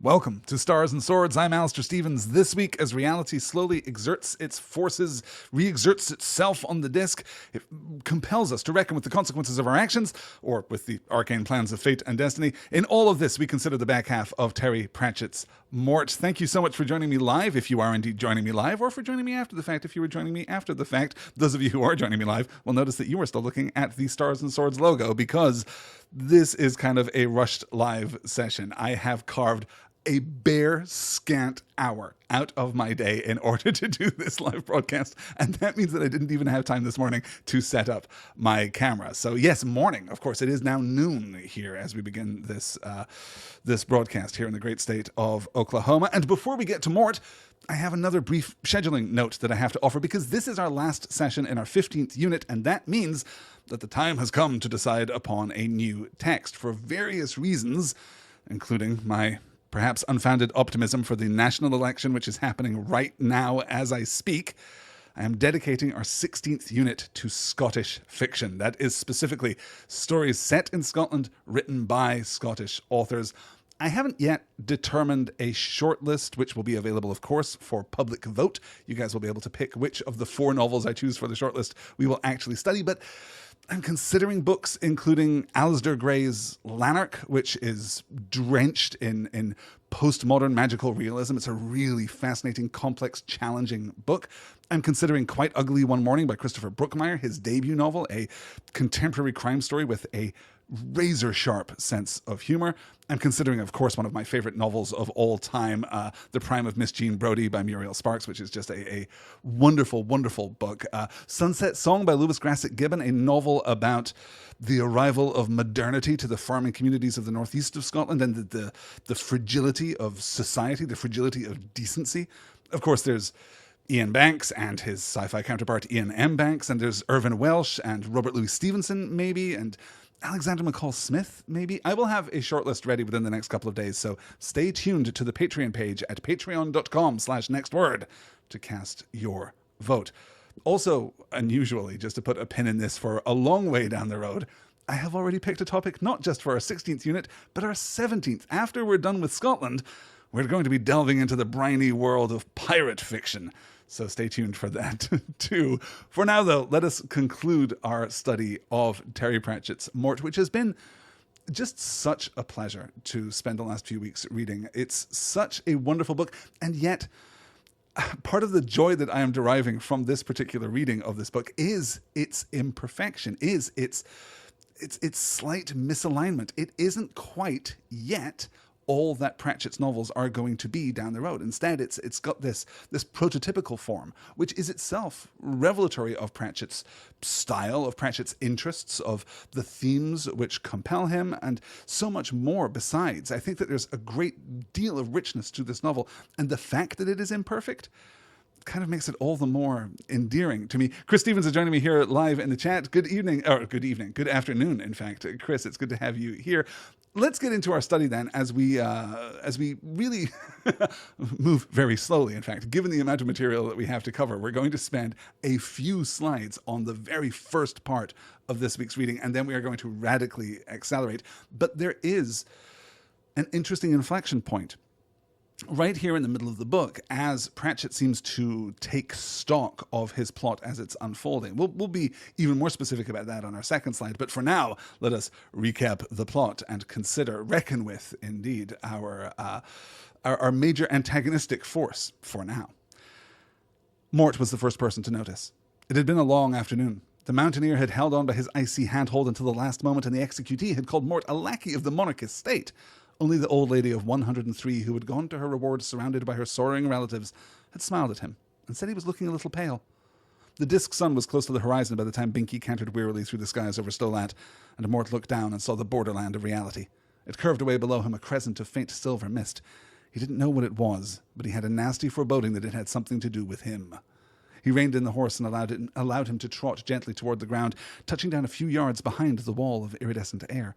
Welcome to Stars and Swords. I'm Alistair Stevens. This week, as reality slowly exerts its forces, re-exerts itself on the disc, it compels us to reckon with the consequences of our actions, or with the arcane plans of fate and destiny. In all of this, we consider the back half of Terry Pratchett's Mort. Thank you so much for joining me live, if you are indeed joining me live, or for joining me after the fact, if you were joining me after the fact. Those of you who are joining me live will notice that you are still looking at the Stars and Swords logo, because this is kind of a rushed live session. I have carved a bare scant hour out of my day in order to do this live broadcast, and that means that I didn't even have time this morning to set up my camera. So yes, morning, of course. It is now noon here as we begin this broadcast here in the great state of Oklahoma. And before we get to Mort, I have another brief scheduling note that I have to offer, because this is our last session in our 15th unit, and that means that the time has come to decide upon a new text for various reasons, including my perhaps unfounded optimism for the national election, which is happening right now as I speak. I am dedicating our 16th unit to Scottish fiction. That is specifically stories set in Scotland, written by Scottish authors. I haven't yet determined a shortlist, which will be available, of course, for public vote. You guys will be able to pick which of the 4 novels I choose for the shortlist we will actually study, but I'm considering books including Alasdair Gray's Lanark, which is drenched in postmodern magical realism. It's a really fascinating, complex, challenging book. I'm considering Quite Ugly One Morning by Christopher Brookmyre, his debut novel, a contemporary crime story with a razor-sharp sense of humor. I'm considering, of course, one of my favorite novels of all time, The Prime of Miss Jean Brodie by Muriel Sparks, which is just a wonderful, wonderful book. Sunset Song by Lewis Grassic Gibbon, a novel about the arrival of modernity to the farming communities of the northeast of Scotland and the fragility of society, the fragility of decency. Of course, there's Ian Banks and his sci-fi counterpart Ian M. Banks, and there's Irvin Welsh and Robert Louis Stevenson, maybe, and Alexander McCall Smith, maybe. I will have a shortlist ready within the next couple of days, so stay tuned to the Patreon page at patreon.com/nextword to cast your vote. Also, unusually, just to put a pin in this for a long way down the road, I have already picked a topic not just for our 16th unit, but our 17th. After we're done with Scotland, we're going to be delving into the briny world of pirate fiction. So stay tuned for that too. For now, though, let us conclude our study of Terry Pratchett's Mort, which has been just such a pleasure to spend the last few weeks reading. It's such a wonderful book, and yet part of the joy that I am deriving from this particular reading of this book is its imperfection, is its slight misalignment. It isn't quite yet all that Pratchett's novels are going to be down the road. Instead, it's got this prototypical form, which is itself revelatory of Pratchett's style, of Pratchett's interests, of the themes which compel him, and so much more besides. I think that there's a great deal of richness to this novel, and the fact that it is imperfect kind of makes it all the more endearing to me. Chris Stevens is joining me here live in the chat. Good evening, good afternoon, in fact. Chris, it's good to have you here. Let's get into our study then, as we really move very slowly. In fact, given the amount of material that we have to cover, we're going to spend a few slides on the very first part of this week's reading, and then we are going to radically accelerate. But there is an interesting inflection point right here in the middle of the book, as Pratchett seems to take stock of his plot as it's unfolding. We'll be even more specific about that on our second slide, but for now, let us recap the plot and reckon with, indeed, our major antagonistic force for now. Mort was the first person to notice. It had been a long afternoon. The mountaineer had held on by his icy handhold until the last moment, and the executee had called Mort a lackey of the monarchist state. Only the old lady of 103, who had gone to her reward surrounded by her soaring relatives, had smiled at him and said he was looking a little pale. The disc sun was close to the horizon by the time Binkie cantered wearily through the skies over Stolat, and Mort looked down and saw the borderland of reality. It curved away below him, a crescent of faint silver mist. He didn't know what it was, but he had a nasty foreboding that it had something to do with him. He reined in the horse and allowed him to trot gently toward the ground, touching down a few yards behind the wall of iridescent air.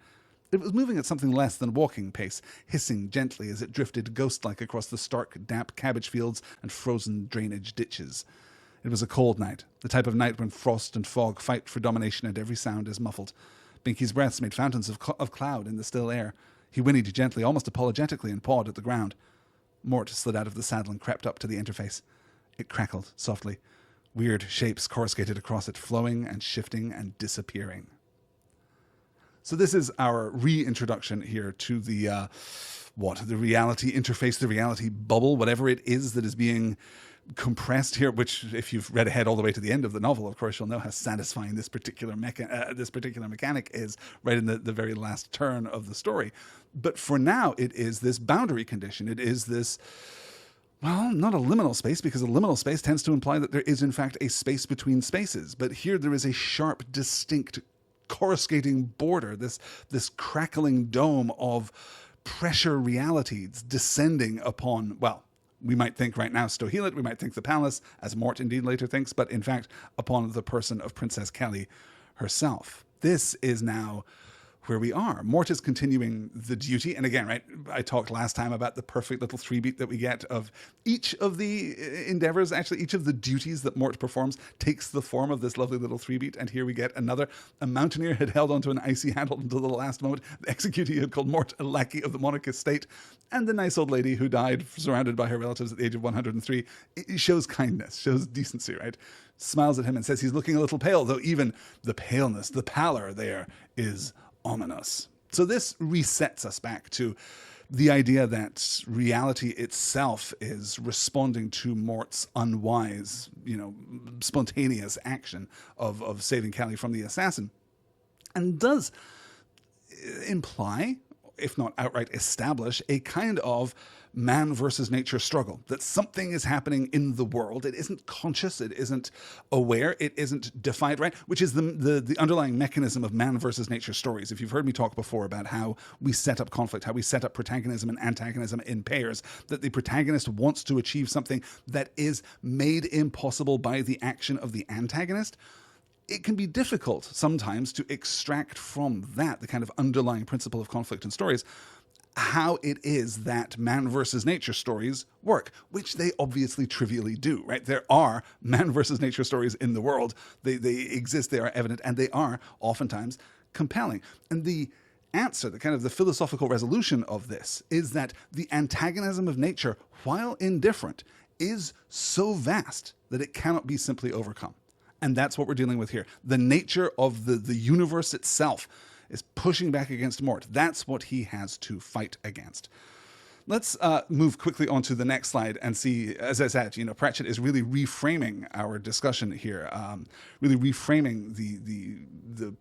It was moving at something less than walking pace, hissing gently as it drifted ghost-like across the stark, damp cabbage fields and frozen drainage ditches. It was a cold night, the type of night when frost and fog fight for domination and every sound is muffled. Binkie's breaths made fountains of cloud in the still air. He whinnied gently, almost apologetically, and pawed at the ground. Mort slid out of the saddle and crept up to the interface. It crackled softly. Weird shapes coruscated across it, flowing and shifting and disappearing. So this is our reintroduction here to the reality interface, the reality bubble, whatever it is that is being compressed here, which if you've read ahead all the way to the end of the novel, of course, you'll know how satisfying this particular mechanic is right in the very last turn of the story. But for now, it is this boundary condition. It is this, well, not a liminal space, because a liminal space tends to imply that there is, in fact, a space between spaces. But here there is a sharp, distinct, coruscating border, this crackling dome of pressure realities descending upon, well, we might think right now Stohelet, we might think the palace, as Mort indeed later thinks, but in fact upon the person of Princess Kelly herself. This is now where we are. Mort is continuing the duty. And again, right, I talked last time about the perfect little 3-beat that we get of each of the endeavors. Actually, each of the duties that Mort performs takes the form of this lovely little 3-beat. And here we get another. A mountaineer had held onto an icy handle until the last moment. The executee had called Mort a lackey of the monarchist state. And the nice old lady who died surrounded by her relatives at the age of 103. It shows kindness, shows decency, right? Smiles at him and says he's looking a little pale, though even the paleness, the pallor there is ominous. So this resets us back to the idea that reality itself is responding to Mort's unwise, spontaneous action of saving Kelly from the assassin, and does imply, if not outright establish, a kind of man versus nature struggle, that something is happening in the world. It isn't conscious, it isn't aware, it isn't defined, right? Which is the underlying mechanism of man versus nature stories. If you've heard me talk before about how we set up conflict, how we set up protagonism and antagonism in pairs, that the protagonist wants to achieve something that is made impossible by the action of the antagonist, it can be difficult sometimes to extract from that, the kind of underlying principle of conflict in stories, how it is that man versus nature stories work, which they obviously trivially do, right? There are man versus nature stories in the world. They exist, they are evident, and they are oftentimes compelling. And the answer, the kind of the philosophical resolution of this, is that the antagonism of nature, while indifferent, is so vast that it cannot be simply overcome. And that's what we're dealing with here. The nature of the universe itself is pushing back against Mort. That's what he has to fight against. Let's move quickly on to the next slide and see, as I said, Pratchett is really reframing our discussion here, really reframing the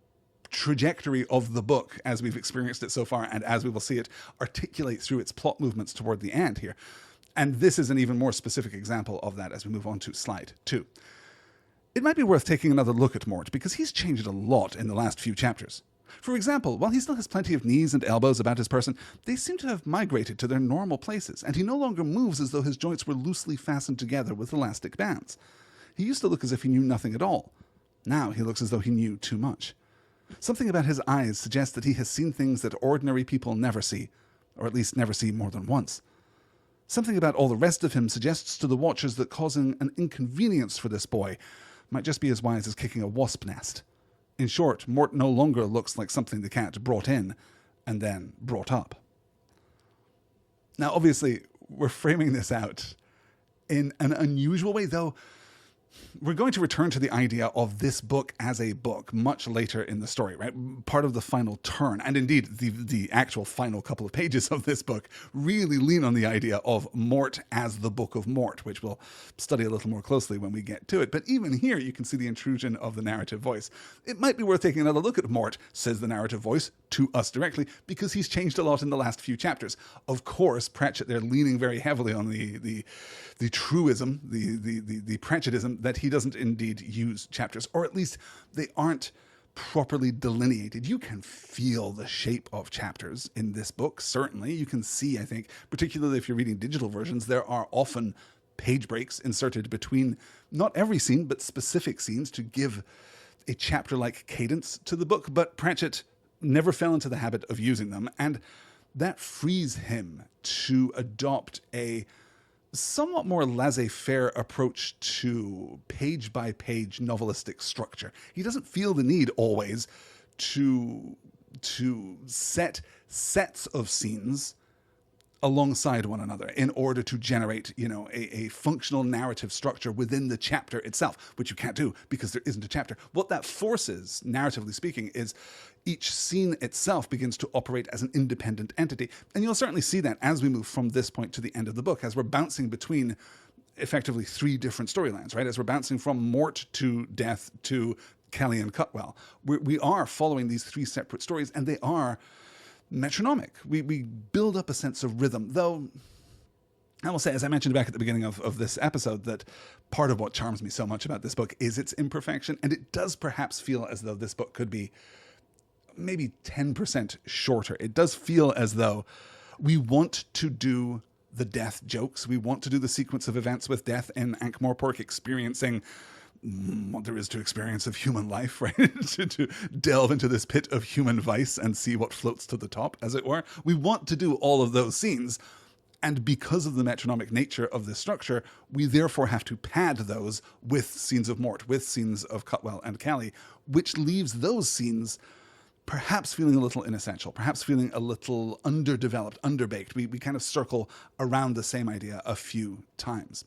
trajectory of the book as we've experienced it so far and as we will see it articulate through its plot movements toward the end here. And this is an even more specific example of that as we move on to slide 2. It might be worth taking another look at Mort because he's changed a lot in the last few chapters. For example, while he still has plenty of knees and elbows about his person, they seem to have migrated to their normal places, and he no longer moves as though his joints were loosely fastened together with elastic bands. He used to look as if he knew nothing at all. Now he looks as though he knew too much. Something about his eyes suggests that he has seen things that ordinary people never see, or at least never see more than once. Something about all the rest of him suggests to the watchers that causing an inconvenience for this boy might just be as wise as kicking a wasp nest. In short, Mort no longer looks like something the cat brought in and then brought up. Now, obviously, we're framing this out in an unusual way, though we're going to return to the idea of this book as a book much later in the story, right? Part of the final turn, and indeed the actual final couple of pages of this book really lean on the idea of Mort as the Book of Mort, which we'll study a little more closely when we get to it. But even here, you can see the intrusion of the narrative voice. It might be worth taking another look at Mort, says the narrative voice, to us directly, because he's changed a lot in the last few chapters. Of course, Pratchett, they're leaning very heavily on the truism, the Pratchettism, that he doesn't indeed use chapters, or at least they aren't properly delineated. You can feel the shape of chapters in this book, certainly. You can see, I think, particularly if you're reading digital versions, there are often page breaks inserted between not every scene, but specific scenes to give a chapter-like cadence to the book. But Pratchett never fell into the habit of using them, and that frees him to adopt a somewhat more laissez-faire approach to page-by-page novelistic structure. He doesn't feel the need always to set sets of scenes alongside one another in order to generate, a functional narrative structure within the chapter itself, which you can't do because there isn't a chapter. What that forces, narratively speaking, is each scene itself begins to operate as an independent entity. And you'll certainly see that as we move from this point to the end of the book, as we're bouncing between effectively three different storylines, right? As we're bouncing from Mort to Death to Kelly and Cutwell. We are following these three separate stories, and they are metronomic. We build up a sense of rhythm, though I will say, as I mentioned back at the beginning of this episode, that part of what charms me so much about this book is its imperfection, and it does perhaps feel as though this book could be maybe 10% shorter. It does feel as though we want to do the death jokes. We want to do the sequence of events with Death in Ankh-Morpork experiencing what there is to experience of human life, right? to delve into this pit of human vice and see what floats to the top, as it were. We want to do all of those scenes. And because of the metronomic nature of this structure, we therefore have to pad those with scenes of Mort, with scenes of Cutwell and Kelly, which leaves those scenes perhaps feeling a little inessential, perhaps feeling a little underdeveloped, underbaked. We kind of circle around the same idea a few times.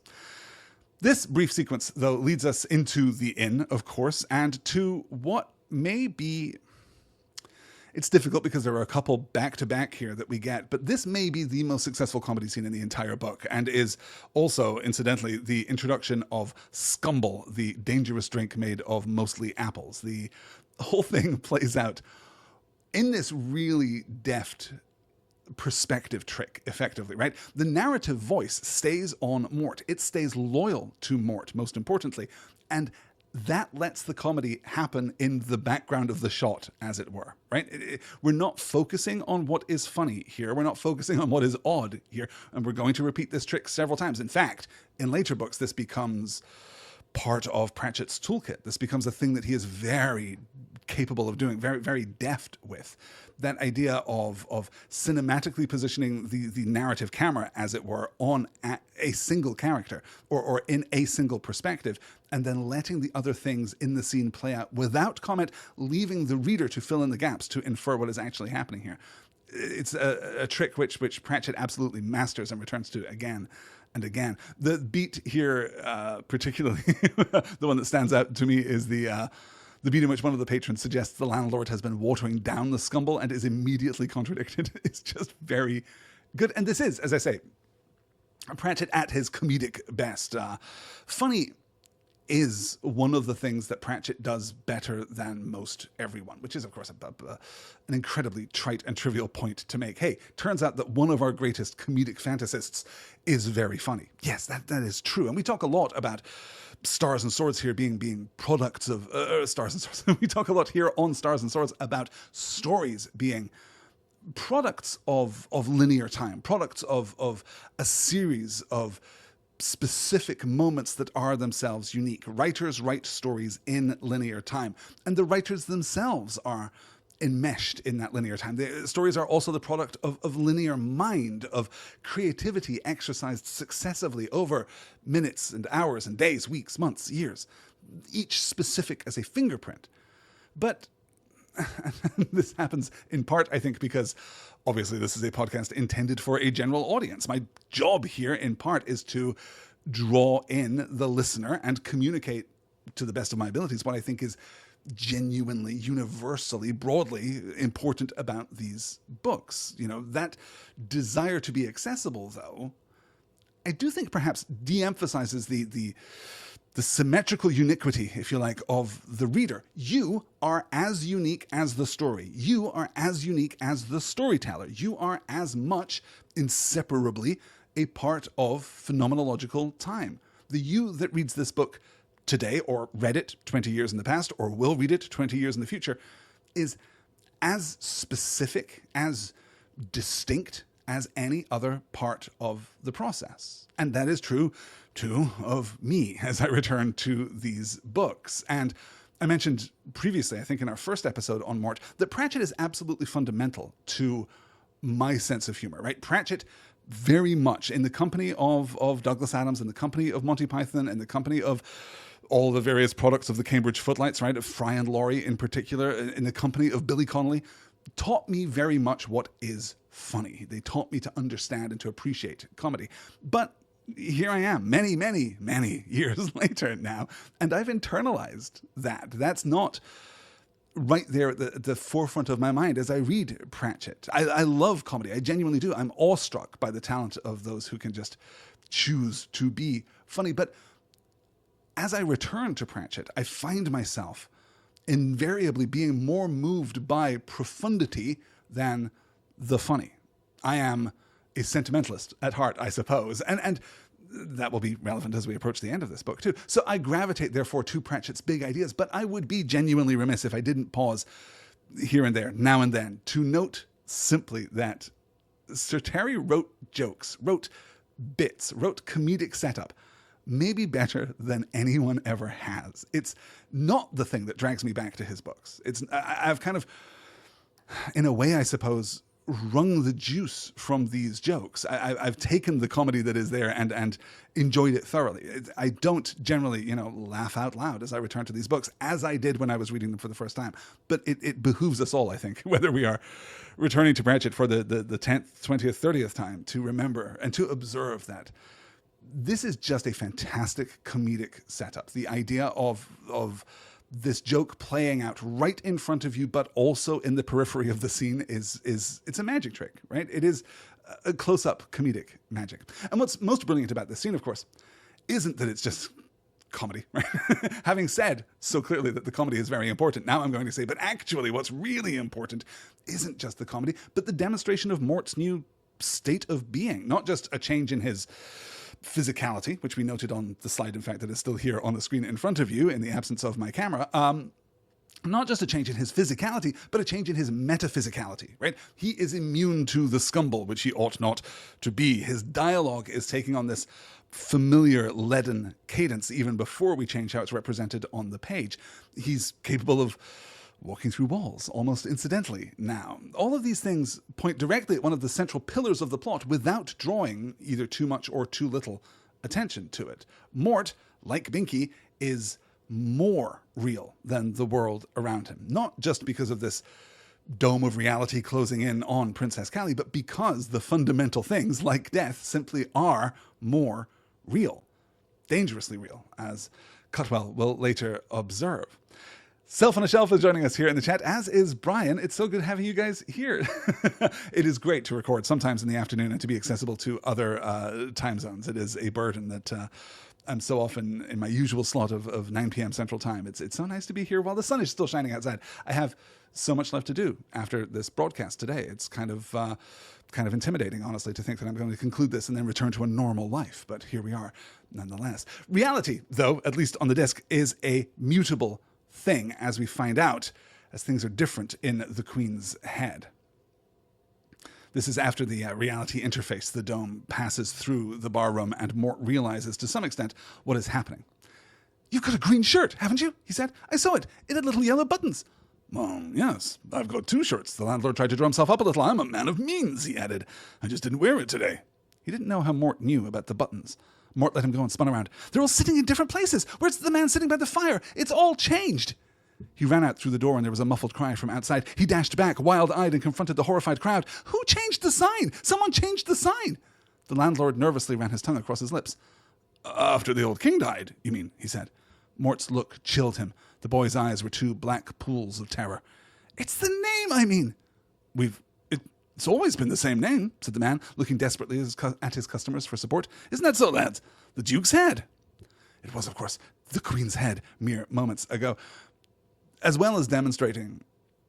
This brief sequence, though, leads us into the inn, of course, and to what may be... It's difficult because there are a couple back-to-back here that we get, but this may be the most successful comedy scene in the entire book, and is also, incidentally, the introduction of Scumble, the dangerous drink made of mostly apples. The whole thing plays out in this really deft perspective trick, effectively, right? The narrative voice stays on Mort. It stays loyal to Mort, most importantly, and that lets the comedy happen in the background of the shot, as it were, right? We're not focusing on what is funny here. We're not focusing on what is odd here, and we're going to repeat this trick several times. In fact, in later books, this becomes part of Pratchett's toolkit. This becomes a thing that he is very capable of doing, very, very deft with. That idea of cinematically positioning the narrative camera, as it were, on a single character or in a single perspective, and then letting the other things in the scene play out without comment, leaving the reader to fill in the gaps, to infer what is actually happening here. It's a trick which Pratchett absolutely masters and returns to again and again. The beat here, particularly, the one that stands out to me is the beat in which one of the patrons suggests the landlord has been watering down the scumble and is immediately contradicted. It's just very good. And this is, as I say, Pratchett at his comedic best. Funny is one of the things that Pratchett does better than most everyone, which is, of course, an incredibly trite and trivial point to make. Hey, turns out that one of our greatest comedic fantasists is very funny. Yes, that is true. And we talk a lot about Stars and Swords here being products of Stars and Swords. We talk a lot here on Stars and Swords about stories being products of linear time, products of a series of specific moments that are themselves unique. Writers write stories in linear time, and the writers themselves are enmeshed in that linear time. The stories are also the product of linear mind, of creativity exercised successively over minutes and hours and days, weeks, months, years, each specific as a fingerprint. But this happens in part, I think, because obviously this is a podcast intended for a general audience. My job here, in part, is to draw in the listener and communicate to the best of my abilities what I think is genuinely, universally, broadly important about these books. You know, that desire to be accessible, though, I do think perhaps de-emphasizes the symmetrical uniquity, if you like, of the reader. You are as unique as the story. You are as unique as the storyteller. You are as much, inseparably, a part of phenomenological time. The you that reads this book today, or read it 20 years in the past, or will read it 20 years in the future, is as specific, as distinct as any other part of the process. And that is true, too, of me as I return to these books. And I mentioned previously, I think in our first episode on Mort, that Pratchett is absolutely fundamental to my sense of humor, right? Pratchett, very much in the company of Douglas Adams, in the company of Monty Python, in the company of all the various products of the Cambridge Footlights, right, of Fry and Laurie in particular, in the company of Billy Connolly, taught me very much what is funny. They taught me to understand and to appreciate comedy. But here I am, many, many, many years later now, and I've internalized that. That's not right there at the forefront of my mind as I read Pratchett. I love comedy. I genuinely do. I'm awestruck by the talent of those who can just choose to be funny. But as I return to Pratchett, I find myself invariably being more moved by profundity than the funny. I am a sentimentalist at heart, I suppose. And that will be relevant as we approach the end of this book, too. So I gravitate, therefore, to Pratchett's big ideas, but I would be genuinely remiss if I didn't pause here and there, now and then, to note simply that Sir Terry wrote jokes, wrote bits, wrote comedic setup, maybe better than anyone ever has. It's not the thing that drags me back to his books. I've kind of, in a way, I suppose, wrung the juice from these jokes. I've taken the comedy that is there and enjoyed it thoroughly. I don't generally, laugh out loud as I return to these books, as I did when I was reading them for the first time. But it behooves us all, I think, whether we are returning to Pratchett for the 10th, 20th, 30th time, to remember and to observe that this is just a fantastic comedic setup. The idea of this joke playing out right in front of you, but also in the periphery of the scene it's a magic trick, right? It is a close-up comedic magic. And what's most brilliant about this scene, of course, isn't that it's just comedy, right? Having said so clearly that the comedy is very important, now I'm going to say, but actually what's really important isn't just the comedy, but the demonstration of Mort's new state of being, not just a change in his physicality, which we noted on the slide, in fact, that is still here on the screen in front of you in the absence of my camera. Not just a change in his physicality, but a change in his metaphysicality, right? He is immune to the scumble, which he ought not to be. His dialogue is taking on this familiar leaden cadence even before we change how it's represented on the page. He's capable of walking through walls, almost incidentally now. All of these things point directly at one of the central pillars of the plot without drawing either too much or too little attention to it. Mort, like Binky, is more real than the world around him. Not just because of this dome of reality closing in on Princess Callie, but because the fundamental things, like death, simply are more real. Dangerously real, as Cutwell will later observe. Self on a Shelf is joining us here in the chat, as is Brian. It's so good having you guys here. It is great to record sometimes in the afternoon and to be accessible to other time zones. It is a burden that I'm so often in my usual slot of 9 p.m. Central Time. It's so nice to be here while the sun is still shining outside. I have so much left to do after this broadcast today. It's kind of intimidating, honestly, to think that I'm going to conclude this and then return to a normal life. But here we are, nonetheless. Reality, though, at least on the disc, is a mutable thing, as we find out, as things are different in the Queen's head. This is after the reality interface, the dome, passes through the bar room, and Mort realizes to some extent what is happening. "You've got a green shirt, haven't you?" he said. "I saw it. It had little yellow buttons." Yes, I've got 2 shirts. The landlord tried to draw himself up a little. I'm a man of means," he added. "I just didn't wear it today." He didn't know how Mort knew about the buttons. Mort let him go and spun around. "They're all sitting in different places. Where's the man sitting by the fire? It's all changed." He ran out through the door and there was a muffled cry from outside. He dashed back, wild-eyed, and confronted the horrified crowd. "Who changed the sign? Someone changed the sign!" The landlord nervously ran his tongue across his lips. "After the old king died, you mean?" he said. Mort's look chilled him. The boy's eyes were 2 black pools of terror. "It's the name, I mean." It's always been the same name," said the man, looking desperately at his customers for support. "Isn't that so, lads? The Duke's head." It was, of course, the Queen's head mere moments ago. As well as demonstrating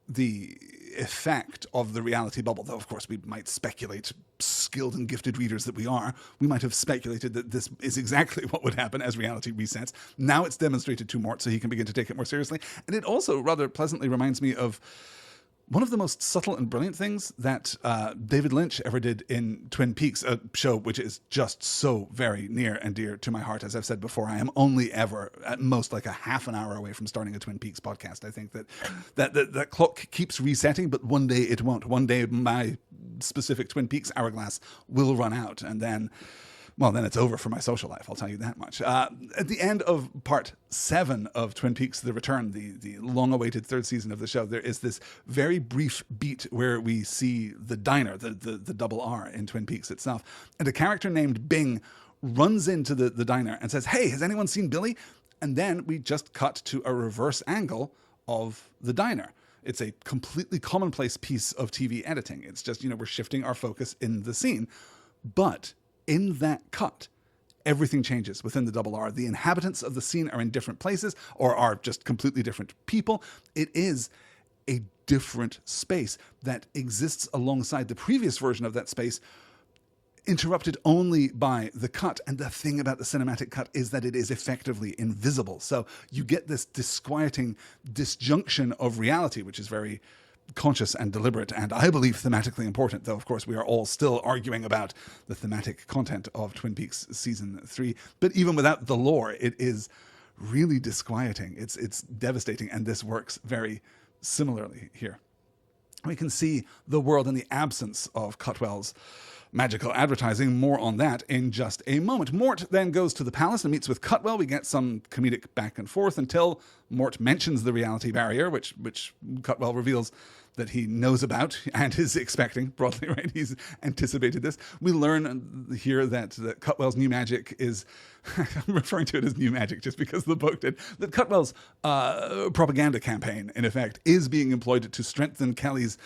the effect of the reality bubble, though, of course, we might speculate, skilled and gifted readers that we are, we might have speculated that this is exactly what would happen as reality resets. Now it's demonstrated to Mort so he can begin to take it more seriously. And it also rather pleasantly reminds me of one of the most subtle and brilliant things that David Lynch ever did in Twin Peaks, a show which is just so very near and dear to my heart. As I've said before, I am only ever at most like a half an hour away from starting a Twin Peaks podcast. I think that clock keeps resetting, but one day it won't. One day my specific Twin Peaks hourglass will run out, and then well, then it's over for my social life, I'll tell you that much. At the end of part 7 of Twin Peaks: The Return, the long-awaited third season of the show, there is this very brief beat where we see the diner, the double R in Twin Peaks itself, and a character named Bing runs into the diner and says, "Hey, has anyone seen Billy?" And then we just cut to a reverse angle of the diner. It's a completely commonplace piece of TV editing. It's just, we're shifting our focus in the scene. But in that cut, everything changes within the double R. The inhabitants of the scene are in different places or are just completely different people. It is a different space that exists alongside the previous version of that space, interrupted only by the cut. And the thing about the cinematic cut is that it is effectively invisible. So you get this disquieting disjunction of reality, which is very conscious and deliberate, and I believe thematically important, though of course we are all still arguing about the thematic content of Twin Peaks season 3. But even without the lore, it is really disquieting. It's devastating, and this works very similarly here. We can see the world in the absence of Cutwell's magical advertising. More on that in just a moment. Mort then goes to the palace and meets with Cutwell. We get some comedic back and forth until Mort mentions the reality barrier, which Cutwell reveals that he knows about and is expecting, broadly, right? He's anticipated this. We learn here that Cutwell's new magic is, I'm referring to it as new magic just because the book did, that Cutwell's propaganda campaign, in effect, is being employed to strengthen Kelly's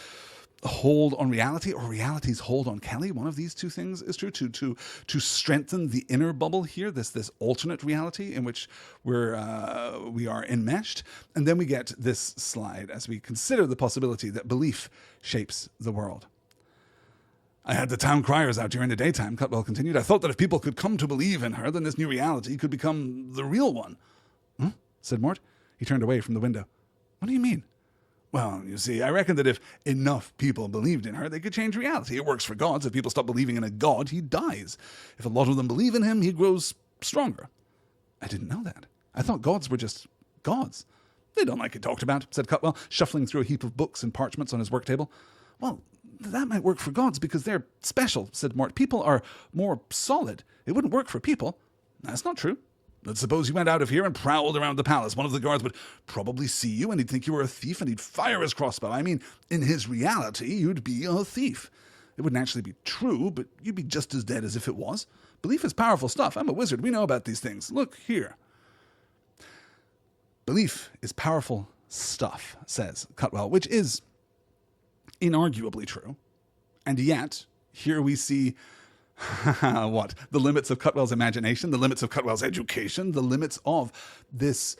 hold on reality, or reality's hold on Kelly. One of these two things is true, to strengthen the inner bubble here, this alternate reality in which we are enmeshed. And then we get this slide as we consider the possibility that belief shapes the world. "I had the town criers out during the daytime," Cutwell continued. "I thought that if people could come to believe in her, then this new reality could become the real one." "Huh?" said Mort. He turned away from the window. "What do you mean?" "Well, you see, I reckon that if enough people believed in her, they could change reality. It works for gods. If people stop believing in a god, he dies. If a lot of them believe in him, he grows stronger." "I didn't know that. I thought gods were just gods." "They don't like it talked about," said Cutwell, shuffling through a heap of books and parchments on his work table. "Well, that might work for gods because they're special," said Mort. "People are more solid. It wouldn't work for people." "That's not true. Let's suppose you went out of here and prowled around the palace. One of the guards would probably see you and he'd think you were a thief and he'd fire his crossbow. I mean, in his reality, you'd be a thief. It wouldn't actually be true, but you'd be just as dead as if it was. Belief is powerful stuff. I'm a wizard. We know about these things. Look here." "Belief is powerful stuff," says Cutwell, which is inarguably true. And yet, here we see what? The limits of Cutwell's imagination, the limits of Cutwell's education, the limits of this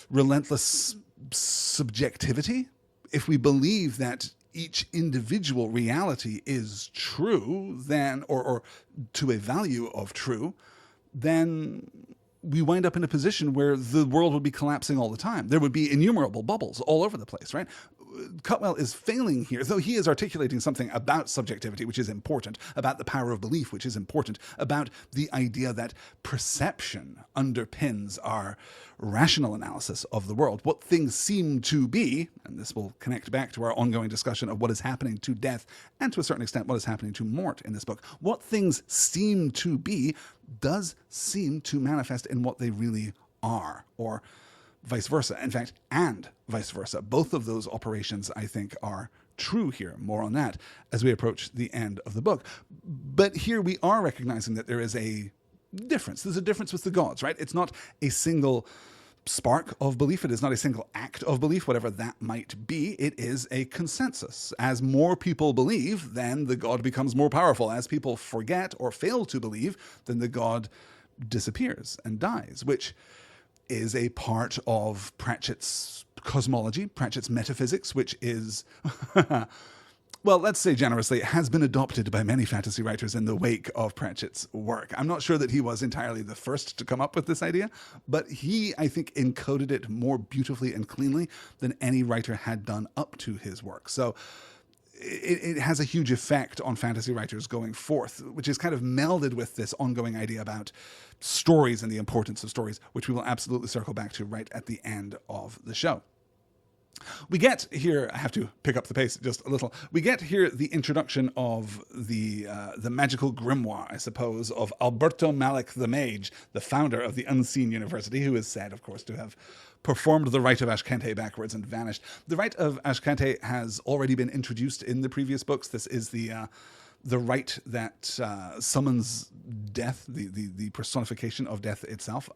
relentless subjectivity. If we believe that each individual reality is true, then, or to a value of true, then we wind up in a position where the world would be collapsing all the time. There would be innumerable bubbles all over the place, right? Cutwell is failing here, though he is articulating something about subjectivity, which is important, about the power of belief, which is important, about the idea that perception underpins our rational analysis of the world. What things seem to be, and this will connect back to our ongoing discussion of what is happening to Death, and to a certain extent what is happening to Mort in this book. What things seem to be does seem to manifest in what they really are, or vice versa. In fact, and vice versa. Both of those operations, I think, are true here. More on that as we approach the end of the book. But here we are recognizing that there is a difference. There's a difference with the gods, right? It's not a single spark of belief. It is not a single act of belief, whatever that might be. It is a consensus. As more people believe, then the god becomes more powerful. As people forget or fail to believe, then the god disappears and dies, which is a part of Pratchett's cosmology, Pratchett's metaphysics, which is, well, let's say generously, it has been adopted by many fantasy writers in the wake of Pratchett's work. I'm not sure that he was entirely the first to come up with this idea, but he, I think, encoded it more beautifully and cleanly than any writer had done up to his work. So it has a huge effect on fantasy writers going forth, which is kind of melded with this ongoing idea about stories and the importance of stories, which we will absolutely circle back to right at the end of the show. We get here, I have to pick up the pace just a little, we get here the introduction of the magical grimoire, I suppose, of Alberto Malik the Mage, the founder of the Unseen University, who is said, of course, to have performed the Rite of Ashkante backwards and vanished. The Rite of Ashkante has already been introduced in the previous books. This is the rite that summons death, the personification of death itself.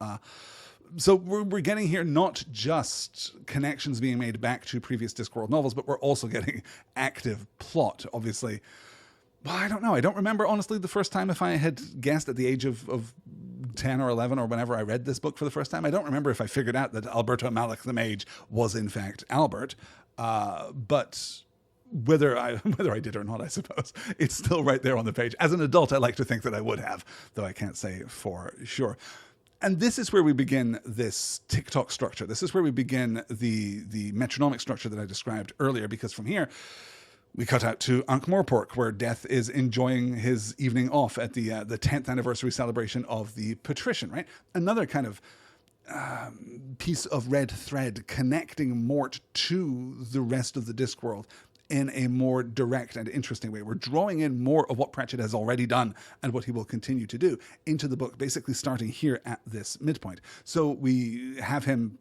So we're getting here not just connections being made back to previous Discworld novels, but we're also getting active plot, obviously. Well, I don't know. I don't remember, honestly, the first time if I had guessed at the age of 10 or 11 or whenever I read this book for the first time. I don't remember if I figured out that Alberto Malik the Mage was, in fact, Albert. But whether I did or not, I suppose, it's still right there on the page. As an adult, I like to think that I would have, though I can't say for sure. And this is where we begin this tick-tock structure. This is where we begin the metronomic structure that I described earlier, because from here, we cut out to Ankh-Morpork, where Death is enjoying his evening off at the 10th anniversary celebration of the Patrician, right? Another kind of piece of red thread connecting Mort to the rest of the Discworld in a more direct and interesting way. We're drawing in more of what Pratchett has already done and what he will continue to do into the book, basically starting here at this midpoint. So we have him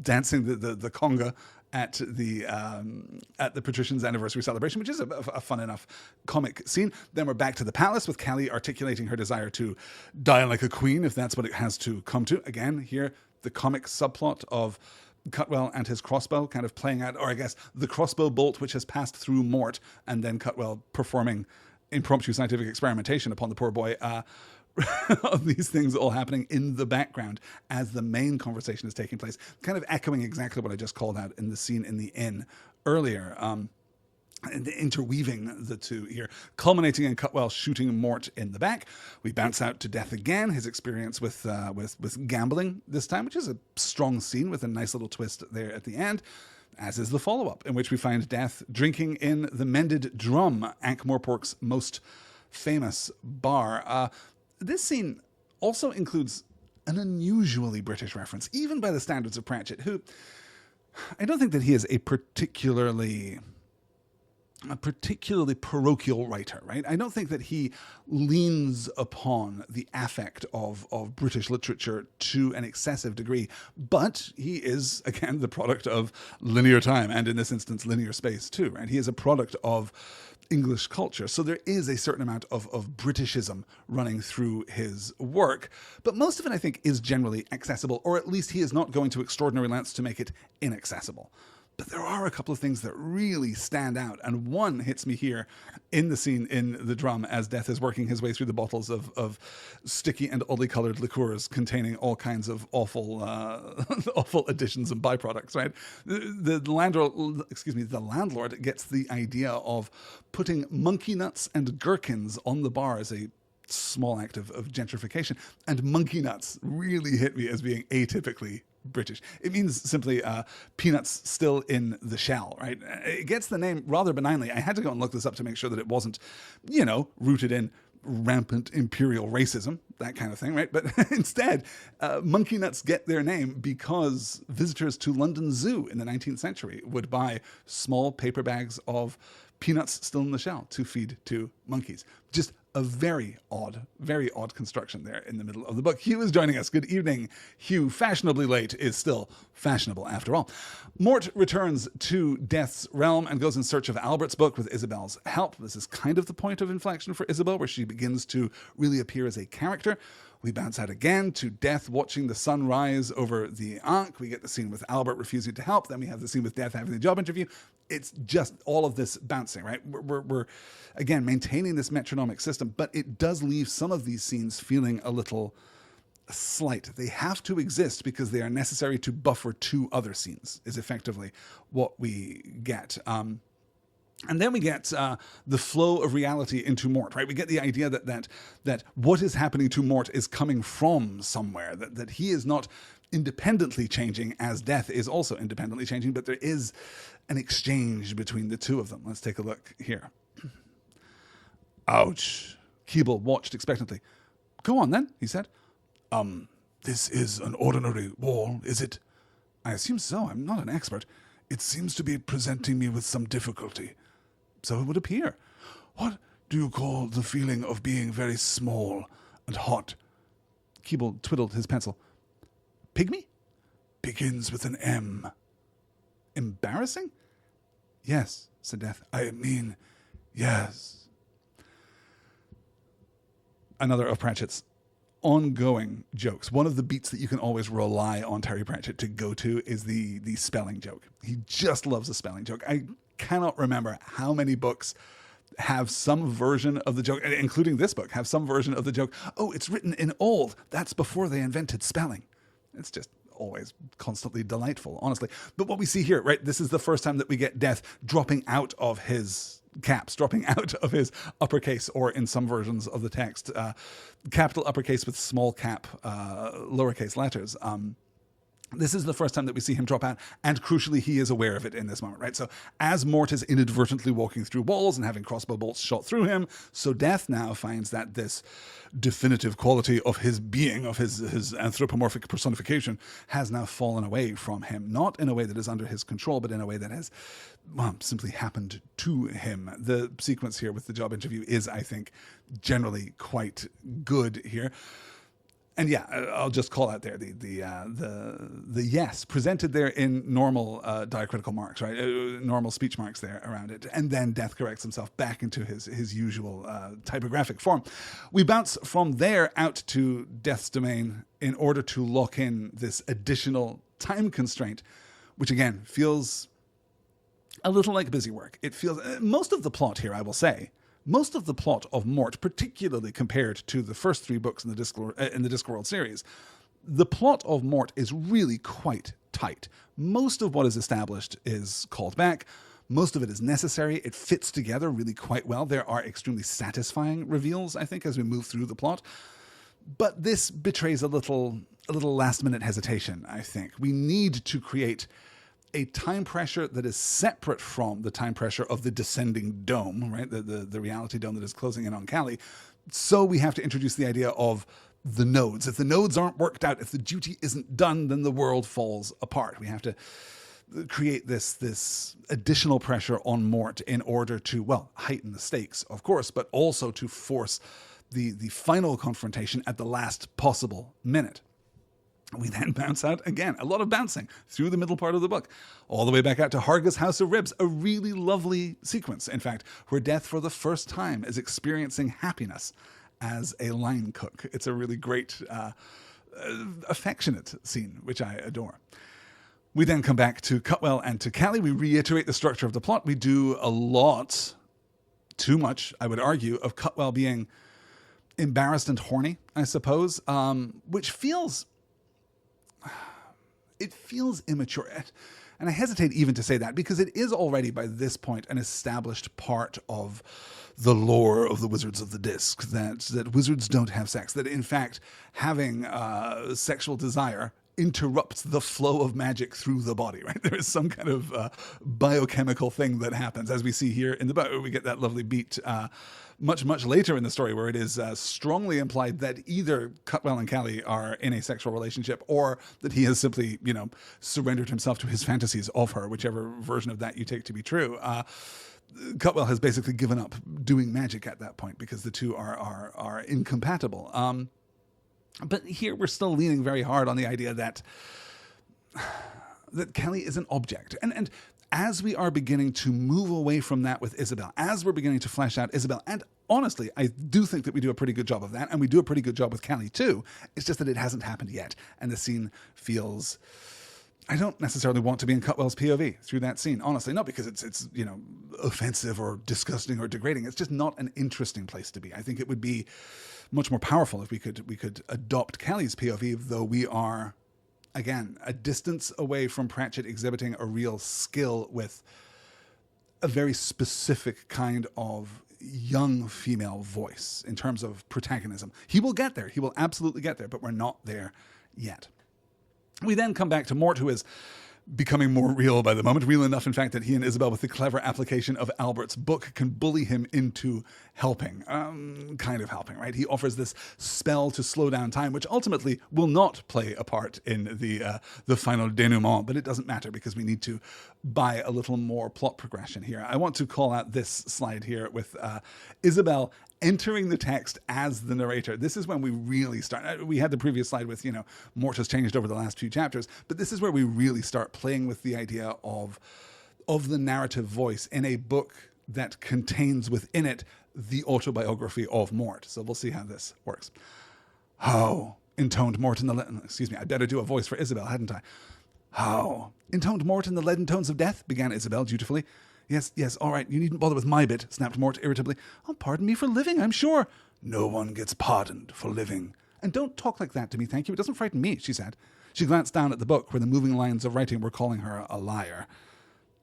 dancing the conga at the Patrician's anniversary celebration, which is a fun enough comic scene. Then we're back to the palace with Callie articulating her desire to die like a queen, if that's what it has to come to. Again, here, the comic subplot of Cutwell and his crossbow kind of playing out, or I guess the crossbow bolt which has passed through Mort, and then Cutwell performing impromptu scientific experimentation upon the poor boy. Of these things all happening in the background as the main conversation is taking place, kind of echoing exactly what I just called out in the scene in the inn earlier. And interweaving the two here, culminating in Cutwell shooting Mort in the back. We bounce out to Death again, his experience with gambling this time, which is a strong scene with a nice little twist there at the end, as is the follow-up, in which we find Death drinking in the Mended Drum, Ankh-Morpork's most famous bar. This scene also includes an unusually British reference, even by the standards of Pratchett, who I don't think that he is a particularly parochial writer, right? I don't think that he leans upon the affect of British literature to an excessive degree, but he is, again, the product of linear time, and in this instance, linear space too, right? He is a product of English culture. So there is a certain amount of Britishism running through his work, but most of it, I think, is generally accessible, or at least he is not going to extraordinary lengths to make it inaccessible. But there are a couple of things that really stand out, and one hits me here in the scene in the drum as Death is working his way through the bottles of sticky and oddly colored liqueurs containing all kinds of awful awful additions and byproducts, right? The landlord gets the idea of putting monkey nuts and gherkins on the bar as a small act of gentrification, and monkey nuts really hit me as being atypically British. It means simply peanuts still in the shell, right? It gets the name rather benignly. I had to go and look this up to make sure that it wasn't, rooted in rampant imperial racism, that kind of thing, right? But instead, monkey nuts get their name because visitors to London Zoo in the 19th century would buy small paper bags of peanuts still in the shell to feed to monkeys. Just a very odd construction there in the middle of the book. Hugh is joining us. Good evening, Hugh. Fashionably late is still fashionable after all. Mort returns to Death's realm and goes in search of Albert's book with Isabel's help. This is kind of the point of inflection for Isabel, where she begins to really appear as a character. We bounce out again to Death watching the sun rise over the Ankh. We get the scene with Albert refusing to help. Then we have the scene with Death having the job interview. It's just all of this bouncing, right? We're again, maintaining this metronomic system, but it does leave some of these scenes feeling a little slight. They have to exist because they are necessary to buffer two other scenes, is effectively what we get. And then we get the flow of reality into Mort, right? We get the idea that what is happening to Mort is coming from somewhere, that he is not independently changing as Death is also independently changing, but there is an exchange between the two of them. Let's take a look here. Ouch. Keeble watched expectantly. Go on then, he said. This is an ordinary wall, is it? I assume so. I'm not an expert. It seems to be presenting me with some difficulty. So it would appear. What do you call the feeling of being very small and hot? Keeble twiddled his pencil. Pygmy? Begins with an M. Embarrassing? Yes, said Death. I mean, yes. Another of Pratchett's ongoing jokes. One of the beats that you can always rely on Terry Pratchett to go to is the spelling joke. He just loves a spelling joke. I cannot remember how many books have some version of the joke, including this book, have some version of the joke. Oh, it's written in old. That's before they invented spelling. It's just always constantly delightful, honestly. But what we see here, right, this is the first time that we get Death dropping out of his caps, dropping out of his uppercase, or in some versions of the text, capital uppercase with small cap lowercase letters. This is the first time that we see him drop out, and crucially, he is aware of it in this moment, right? So as Mort is inadvertently walking through walls and having crossbow bolts shot through him, so Death now finds that this definitive quality of his being, of his anthropomorphic personification, has now fallen away from him, not in a way that is under his control, but in a way that has, well, simply happened to him. The sequence here with the job interview is, I think, generally quite good here. And yeah, I'll just call out there the yes presented there in normal diacritical marks, right? Normal speech marks there around it, and then Death corrects himself back into his usual typographic form. We bounce from there out to Death's domain in order to lock in this additional time constraint, which again feels a little like busy work. It feels most of the plot here, I will say. Most of the plot of Mort, particularly compared to the first three books in the Discworld series, the plot of Mort is really quite tight. Most of what is established is called back. Most of it is necessary. It fits together really quite well. There are extremely satisfying reveals, I think, as we move through the plot. But this betrays a little last-minute hesitation, I think. We need to create a time pressure that is separate from the time pressure of the descending dome, right? The reality dome that is closing in on Callie. So we have to introduce the idea of the nodes. If the nodes aren't worked out, if the duty isn't done, then the world falls apart. We have to create this additional pressure on Mort in order to, well, heighten the stakes, of course, but also to force the final confrontation at the last possible minute. We then bounce out again, a lot of bouncing through the middle part of the book, all the way back out to Harga's House of Ribs, a really lovely sequence, in fact, where Death for the first time is experiencing happiness as a line cook. It's a really great, affectionate scene, which I adore. We then come back to Cutwell and to Callie. We reiterate the structure of the plot. We do a lot, too much, I would argue, of Cutwell being embarrassed and horny, I suppose, which feels... It feels immature. And I hesitate even to say that because it is already by this point an established part of the lore of the Wizards of the Disc that wizards don't have sex, that in fact having sexual desire interrupts the flow of magic through the body, right? There is some kind of biochemical thing that happens, as we see here in the book. We get that lovely beat much later in the story where it is strongly implied that either Cutwell and Callie are in a sexual relationship or that he has simply, surrendered himself to his fantasies of her, whichever version of that you take to be true. Cutwell has basically given up doing magic at that point because the two are incompatible. But here we're still leaning very hard on the idea that Callie is an object. And as we are beginning to move away from that with Isabel, as we're beginning to flesh out Isabel, and honestly, I do think that we do a pretty good job of that, and we do a pretty good job with Callie too. It's just that it hasn't happened yet, and the scene feels... I don't necessarily want to be in Cutwell's POV through that scene, honestly. Not because it's offensive or disgusting or degrading. It's just not an interesting place to be. I think it would be much more powerful if we could adopt Callie's POV, though we are... Again, a distance away from Pratchett exhibiting a real skill with a very specific kind of young female voice in terms of protagonism. He will get there. He will absolutely get there, but we're not there yet. We then come back to Mort, who is becoming more real by the moment. Real enough, in fact, that he and Isabel, with the clever application of Albert's book, can bully him into helping. Kind of helping, right? He offers this spell to slow down time, which ultimately will not play a part in the final denouement, but it doesn't matter because we need to buy a little more plot progression here. I want to call out this slide here with Isabel entering the text as the narrator. This is when we really start. We had the previous slide with, Mort has changed over the last few chapters, but this is where we really start playing with the idea of the narrative voice in a book that contains within it the autobiography of Mort. So we'll see how this works. How, intoned Mort in the... Excuse me, I'd better do a voice for Isabel, hadn't I? How, intoned Mort in the leaden tones of death, began Isabel dutifully. Yes, all right, you needn't bother with my bit, snapped Mort irritably. Oh, pardon me for living, I'm sure. No one gets pardoned for living. And don't talk like that to me, thank you. It doesn't frighten me, she said. She glanced down at the book where the moving lines of writing were calling her a liar.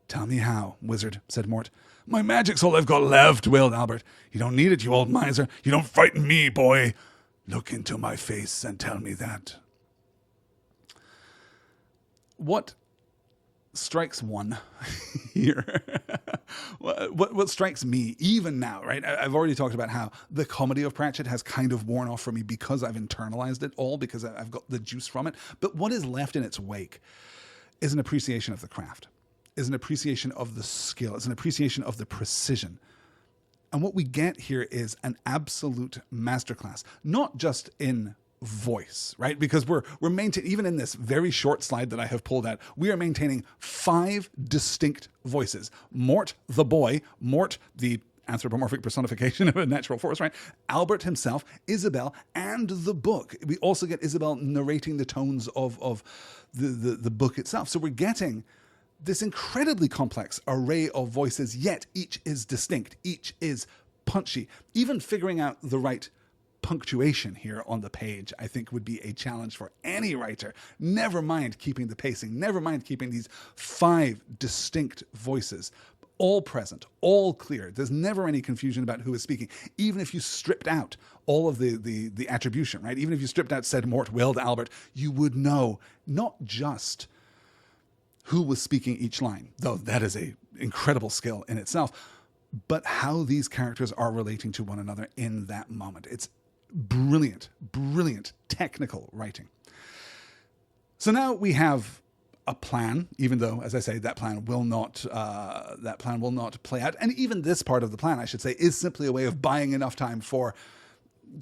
Tell me how, wizard, said Mort. My magic's all I've got left, wailed Albert. You don't need it, you old miser. You don't frighten me, boy. Look into my face and tell me that. What strikes one here? What strikes me even now, right? I've already talked about how the comedy of Pratchett has kind of worn off for me because I've internalized it all, because I've got the juice from it. But what is left in its wake is an appreciation of the craft, is an appreciation of the skill, is an appreciation of the precision. And what we get here is an absolute masterclass, not just in voice, right? Because we're maintaining, even in this very short slide that I have pulled out, we are maintaining 5 distinct voices. Mort, the boy, Mort, the anthropomorphic personification of a natural force, right? Albert himself, Isabel, and the book. We also get Isabel narrating the tones of the book itself. So we're getting this incredibly complex array of voices, yet each is distinct, each is punchy. Even figuring out the right punctuation here on the page, I think, would be a challenge for any writer. Never mind keeping the pacing, never mind keeping these 5 distinct voices, all present, all clear. There's never any confusion about who is speaking, even if you stripped out all of the attribution, right? Even if you stripped out said Mort, wailed Albert, you would know not just who was speaking each line, though that is an incredible skill in itself, but how these characters are relating to one another in that moment. It's brilliant, brilliant technical writing. So now we have a plan, even though, as I say, that plan will not play out. And even this part of the plan, I should say, is simply a way of buying enough time for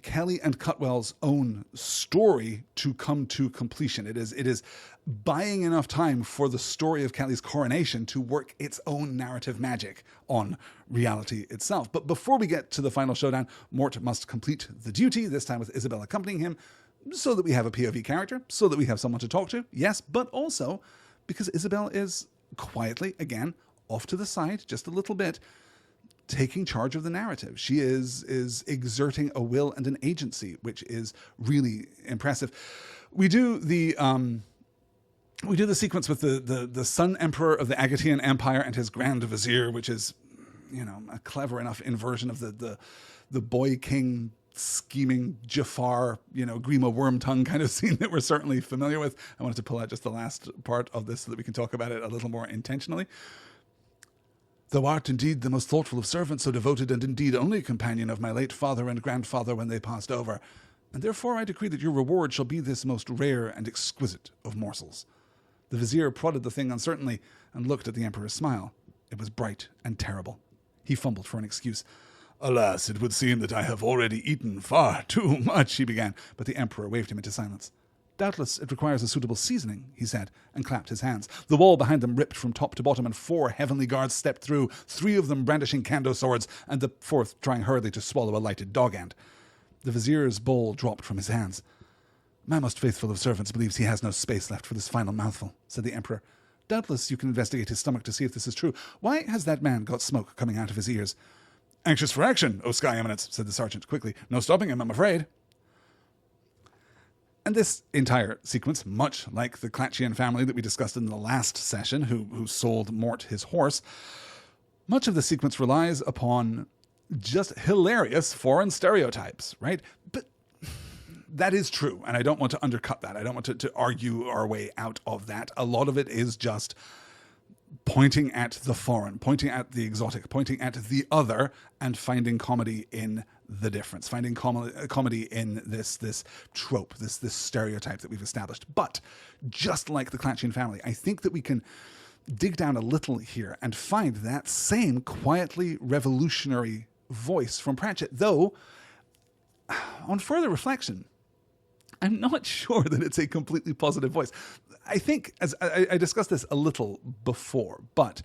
Kelly and Cutwell's own story to come to completion. It is buying enough time for the story of Kelly's coronation to work its own narrative magic on reality itself. But before we get to the final showdown, Mort must complete the duty, this time with Isabel accompanying him, so that we have a POV character, so that we have someone to talk to, yes, but also because Isabel is quietly, again, off to the side just a little bit, taking charge of the narrative. She is exerting a will and an agency, which is really impressive. We do the sequence with the son emperor of the Agatean Empire and his grand vizier, which is, a clever enough inversion of the boy king scheming Jafar, Grima Wormtongue kind of scene that we're certainly familiar with. I wanted to pull out just the last part of this so that we can talk about it a little more intentionally. Thou art indeed the most thoughtful of servants, so devoted and indeed only companion of my late father and grandfather when they passed over, and therefore I decree that your reward shall be this most rare and exquisite of morsels. The vizier prodded the thing uncertainly and looked at the emperor's smile. It was bright and terrible. He fumbled for an excuse. Alas, it would seem that I have already eaten far too much, he began, but the emperor waved him into silence. Doubtless it requires a suitable seasoning, he said, and clapped his hands. The wall behind them ripped from top to bottom, and 4 heavenly guards stepped through, 3 of them brandishing kendo swords, and the 4th trying hurriedly to swallow a lighted dog-end. The vizier's bowl dropped from his hands. My most faithful of servants believes he has no space left for this final mouthful, said the emperor. Doubtless you can investigate his stomach to see if this is true. Why has that man got smoke coming out of his ears? Anxious for action, O Sky Eminence, said the sergeant quickly. No stopping him, I'm afraid. And this entire sequence, much like the Clatchian family that we discussed in the last session, who sold Mort his horse, much of the sequence relies upon just hilarious foreign stereotypes, right? But that is true, and I don't want to undercut that. I don't want to argue our way out of that. A lot of it is just pointing at the foreign, pointing at the exotic, pointing at the other, and finding comedy in the difference, finding comedy in this trope, this stereotype that we've established. But just like the Clatchian family, I think that we can dig down a little here and find that same quietly revolutionary voice from Pratchett, though on further reflection, I'm not sure that it's a completely positive voice. I think, as I discussed this a little before, but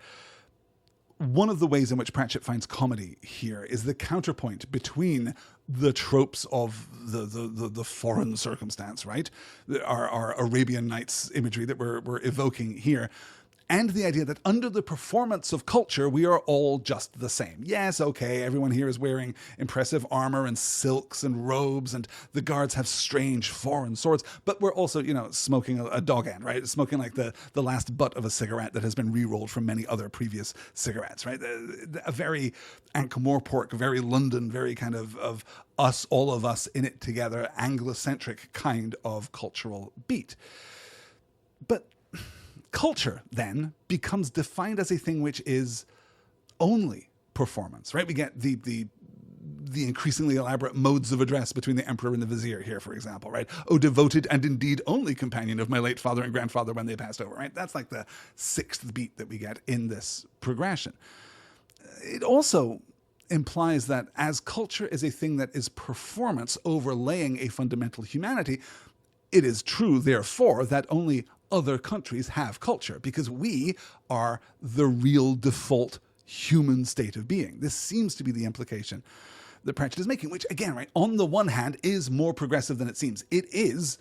one of the ways in which Pratchett finds comedy here is the counterpoint between the tropes of the foreign circumstance, right? Our Arabian Nights imagery that we're evoking here, and the idea that under the performance of culture, we are all just the same. Yes, okay, everyone here is wearing impressive armor and silks and robes, and the guards have strange foreign swords, but we're also, smoking a dog end, right? Smoking like the last butt of a cigarette that has been re-rolled from many other previous cigarettes, right? A very Ankh-Morpork, very London, very kind of us, all of us in it together, Anglo-centric kind of cultural beat. But culture, then, becomes defined as a thing which is only performance, right? We get the increasingly elaborate modes of address between the emperor and the vizier here, for example, right? Oh, devoted and indeed only companion of my late father and grandfather when they passed over, right? That's like the sixth beat that we get in this progression. It also implies that as culture is a thing that is performance overlaying a fundamental humanity, it is true, therefore, that only other countries have culture, because we are the real default human state of being. This seems to be the implication that Pratchett is making, which, again, right, on the one hand, is more progressive than it seems. It is,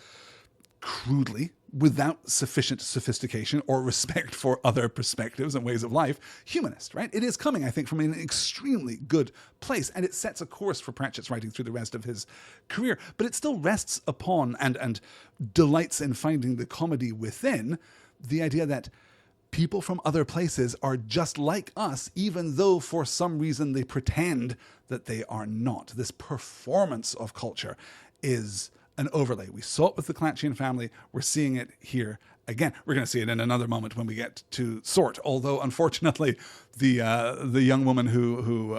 crudely, without sufficient sophistication or respect for other perspectives and ways of life, humanist, right? It is coming, I think, from an extremely good place, and it sets a course for Pratchett's writing through the rest of his career. But it still rests upon and delights in finding the comedy within the idea that people from other places are just like us, even though for some reason they pretend that they are not. This performance of culture is an overlay. We saw it with the Clatchian family. We're seeing it here again. We're going to see it in another moment when we get to Sort. Although, unfortunately, the young woman who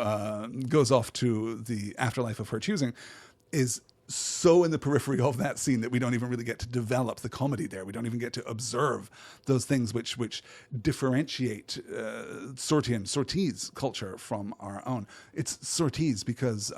goes off to the afterlife of her choosing is so in the periphery of that scene that we don't even really get to develop the comedy there. We don't even get to observe those things which differentiate sorties culture from our own. It's sorties because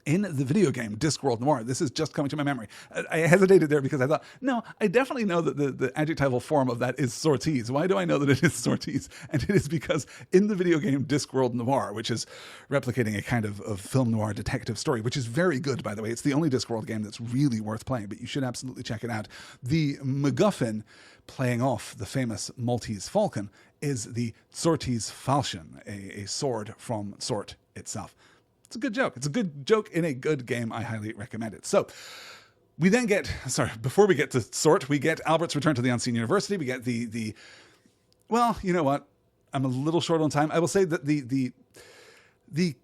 in the video game Discworld Noir, this is just coming to my memory. I hesitated there because I thought, no, I definitely know that the adjectival form of that is sorties. Why do I know that it is sorties? And it is because in the video game Discworld Noir, which is replicating a kind of film noir detective story, which is very good, by the way. It's the only Discworld game that's really worth playing, but you should absolutely check it out. The MacGuffin playing off the famous Maltese falcon is the Sorties Falchion, a sword from Sort itself. It's a good joke. It's a good joke in a good game. I highly recommend it. So we then get, before we get to Sort, we get Albert's return to the Unseen University. We get the well, you know what? I'm a little short on time. I will say that the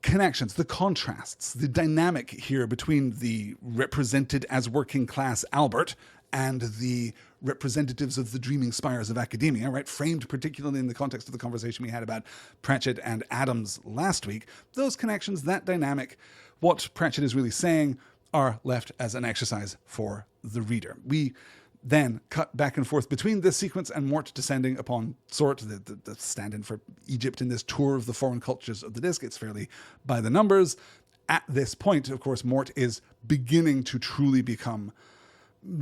connections, the contrasts, the dynamic here between the represented as working class Albert and the representatives of the dreaming spires of academia, right? Framed particularly in the context of the conversation we had about Pratchett and Adams last week. Those connections, that dynamic, what Pratchett is really saying, are left as an exercise for the reader. We then cut back and forth between this sequence and Mort descending upon Sort, the stand-in for Egypt in this tour of the foreign cultures of the disc. It's fairly by the numbers. At this point, of course, Mort is beginning to truly become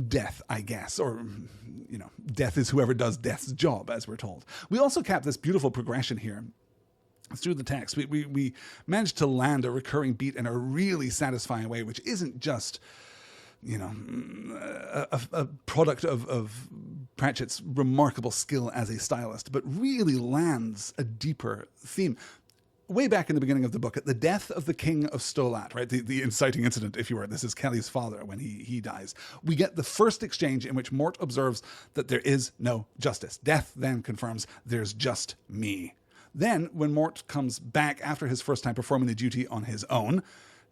death, I guess, or, death is whoever does death's job, as we're told. We also cap this beautiful progression here through the text. We managed to land a recurring beat in a really satisfying way, which isn't just, a product of Pratchett's remarkable skill as a stylist, but really lands a deeper theme. Way back in the beginning of the book, at the death of the king of Stolat, right, the inciting incident, if you were, this is Kelly's father when he dies, we get the first exchange in which Mort observes that there is no justice. Death then confirms there's just me. Then, when Mort comes back after his first time performing the duty on his own,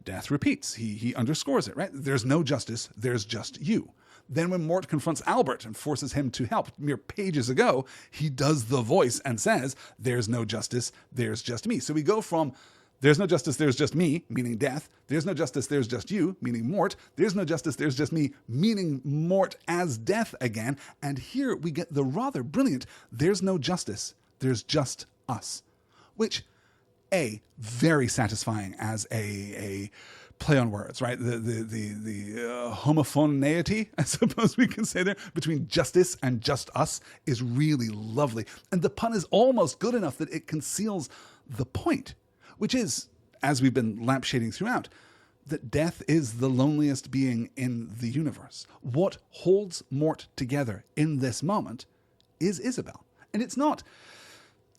Death repeats. He underscores it, right? There's no justice, there's just you. Then when Mort confronts Albert and forces him to help mere pages ago, he does the voice and says, there's no justice, there's just me. So we go from there's no justice, there's just me, meaning Death. There's no justice, there's just you, meaning Mort. There's no justice, there's just me, meaning Mort as Death again. And here we get the rather brilliant, there's no justice, there's just us. Which, very satisfying as a play on words, right? The homophoneity, I suppose we can say there, between justice and just us is really lovely. And the pun is almost good enough that it conceals the point, which is, as we've been lampshading throughout, that Death is the loneliest being in the universe. What holds Mort together in this moment is Isabel. And it's not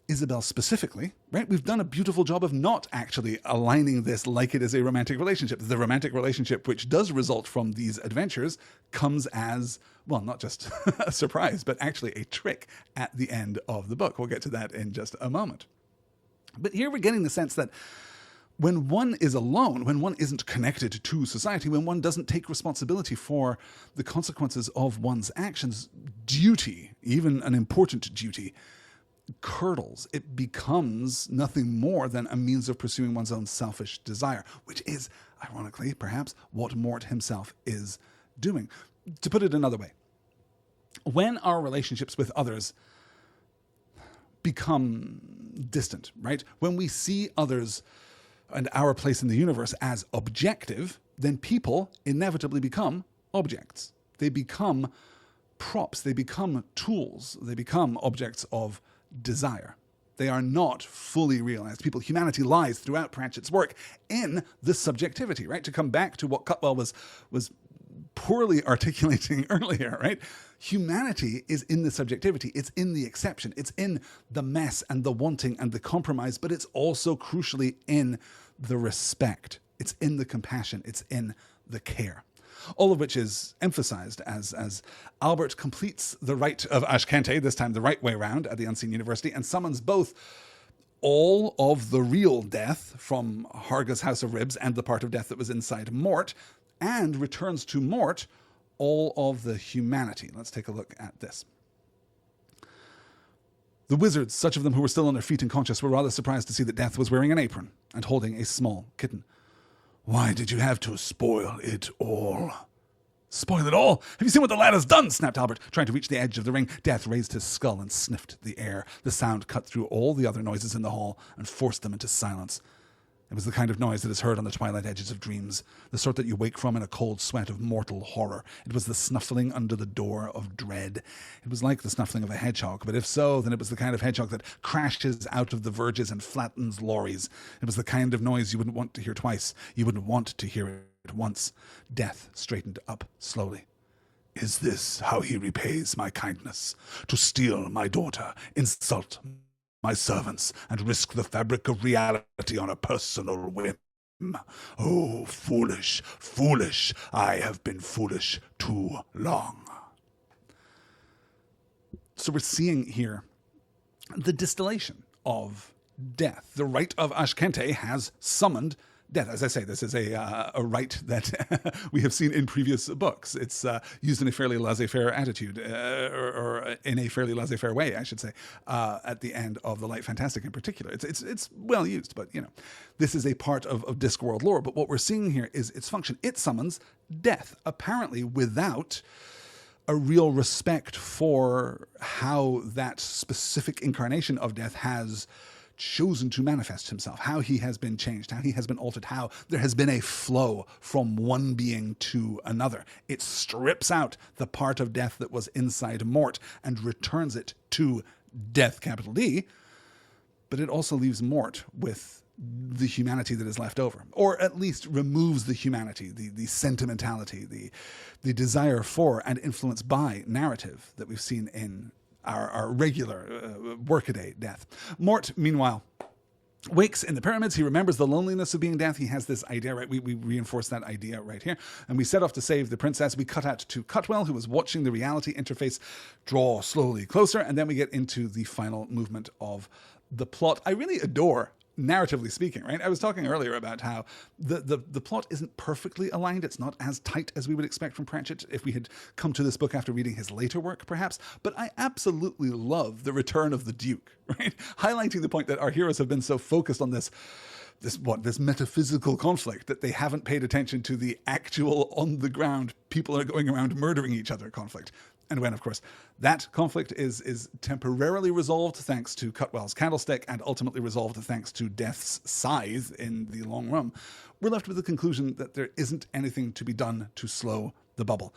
Isabel specifically, right? We've done a beautiful job of not actually aligning this like it is a romantic relationship. The romantic relationship, which does result from these adventures, comes as, well, not just a surprise, but actually a trick at the end of the book. We'll get to that in just a moment. But here we're getting the sense that when one is alone, when one isn't connected to society, when one doesn't take responsibility for the consequences of one's actions, duty, even an important duty, curdles. It becomes nothing more than a means of pursuing one's own selfish desire, which is, ironically, perhaps, what Mort himself is doing. To put it another way, when our relationships with others become distant, right? When we see others and our place in the universe as objective, then people inevitably become objects. They become props. They become tools. They become objects of desire. They are not fully realized people. Humanity lies throughout Pratchett's work in the subjectivity, right? To come back to what Cutwell was poorly articulating earlier, right? Humanity is in the subjectivity. It's in the exception. It's in the mess and the wanting and the compromise, but it's also crucially in the respect. It's in the compassion. It's in the care. All of which is emphasized as Albert completes the rite of Ashkante, this time the right way round at the Unseen University, and summons both all of the real Death from Harga's House of Ribs and the part of Death that was inside Mort, and returns to Mort all of the humanity. Let's take a look at this. The wizards, such of them who were still on their feet and conscious, were rather surprised to see that Death was wearing an apron and holding a small kitten. "Why did you have to spoil it all?" "Spoil it all? Have you seen what the lad has done?" snapped Albert, trying to reach the edge of the ring. Death raised his skull and sniffed the air. The sound cut through all the other noises in the hall and forced them into silence. It was the kind of noise that is heard on the twilight edges of dreams, the sort that you wake from in a cold sweat of mortal horror. It was the snuffling under the door of dread. It was like the snuffling of a hedgehog, but if so, then it was the kind of hedgehog that crashes out of the verges and flattens lorries. It was the kind of noise you wouldn't want to hear twice. You wouldn't want to hear it once. Death straightened up slowly. "Is this how he repays my kindness? To steal my daughter, insult my servants, and risk the fabric of reality on a personal whim? Oh, foolish, foolish, I have been foolish too long." So we're seeing here the distillation of Death. The rite of Ashkante has summoned Death. As I say, this is a rite that we have seen in previous books. It's used in a fairly laissez-faire attitude, or in a fairly laissez-faire way, I should say, at the end of The Light Fantastic in particular. It's well used, but this is a part of Discworld lore. But what we're seeing here is its function. It summons Death, apparently without a real respect for how that specific incarnation of Death has chosen to manifest himself, how he has been changed, how he has been altered, how there has been a flow from one being to another. It strips out the part of Death that was inside Mort and returns it to Death, capital D, but it also leaves Mort with the humanity that is left over, or at least removes the humanity, the sentimentality, the desire for and influenced by narrative that we've seen in our regular workaday Death. Mort, meanwhile, wakes in the pyramids. He remembers the loneliness of being Death. He has this idea, right? We reinforce that idea right here. And we set off to save the princess. We cut out to Cutwell, who was watching the reality interface draw slowly closer. And then we get into the final movement of the plot. I really adore narratively speaking, right? I was talking earlier about how the plot isn't perfectly aligned. It's not as tight as we would expect from Pratchett if we had come to this book after reading his later work, perhaps. But I absolutely love the return of the Duke, right? Highlighting the point that our heroes have been so focused on this metaphysical conflict that they haven't paid attention to the actual on the ground people are going around murdering each other conflict. And when, of course, that conflict is temporarily resolved thanks to Cutwell's candlestick and ultimately resolved thanks to Death's scythe in the long run, we're left with the conclusion that there isn't anything to be done to slow the bubble.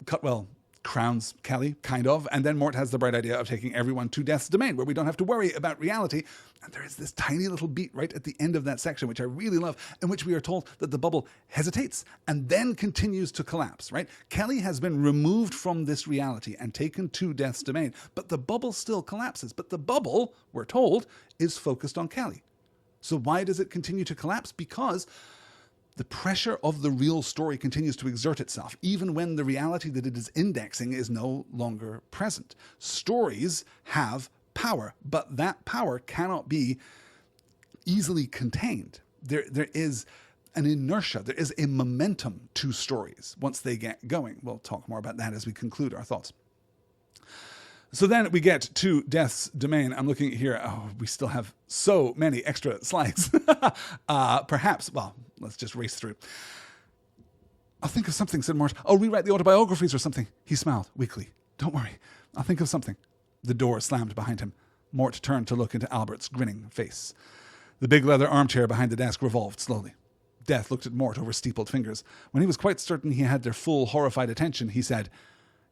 Cutwell crowns Kelly, kind of, and then Mort has the bright idea of taking everyone to Death's domain, where we don't have to worry about reality. And there is this tiny little beat right at the end of that section, which I really love, in which we are told that the bubble hesitates and then continues to collapse, right? Kelly has been removed from this reality and taken to Death's domain, but the bubble still collapses. But the bubble, we're told, is focused on Kelly. So why does it continue to collapse? Because the pressure of the real story continues to exert itself, even when the reality that it is indexing is no longer present. Stories have power, but that power cannot be easily contained. There is an inertia, there is a momentum to stories once they get going. We'll talk more about that as we conclude our thoughts. So then we get to Death's domain. I'm looking here. Oh, we still have so many extra slides. Perhaps, well, let's just race through. I'll think of something, said Mort. I'll rewrite the autobiographies or something. He smiled weakly. Don't worry. I'll think of something. The door slammed behind him. Mort turned to look into Albert's grinning face. The big leather armchair behind the desk revolved slowly. Death looked at Mort over steepled fingers. When he was quite certain he had their full, horrified attention, he said,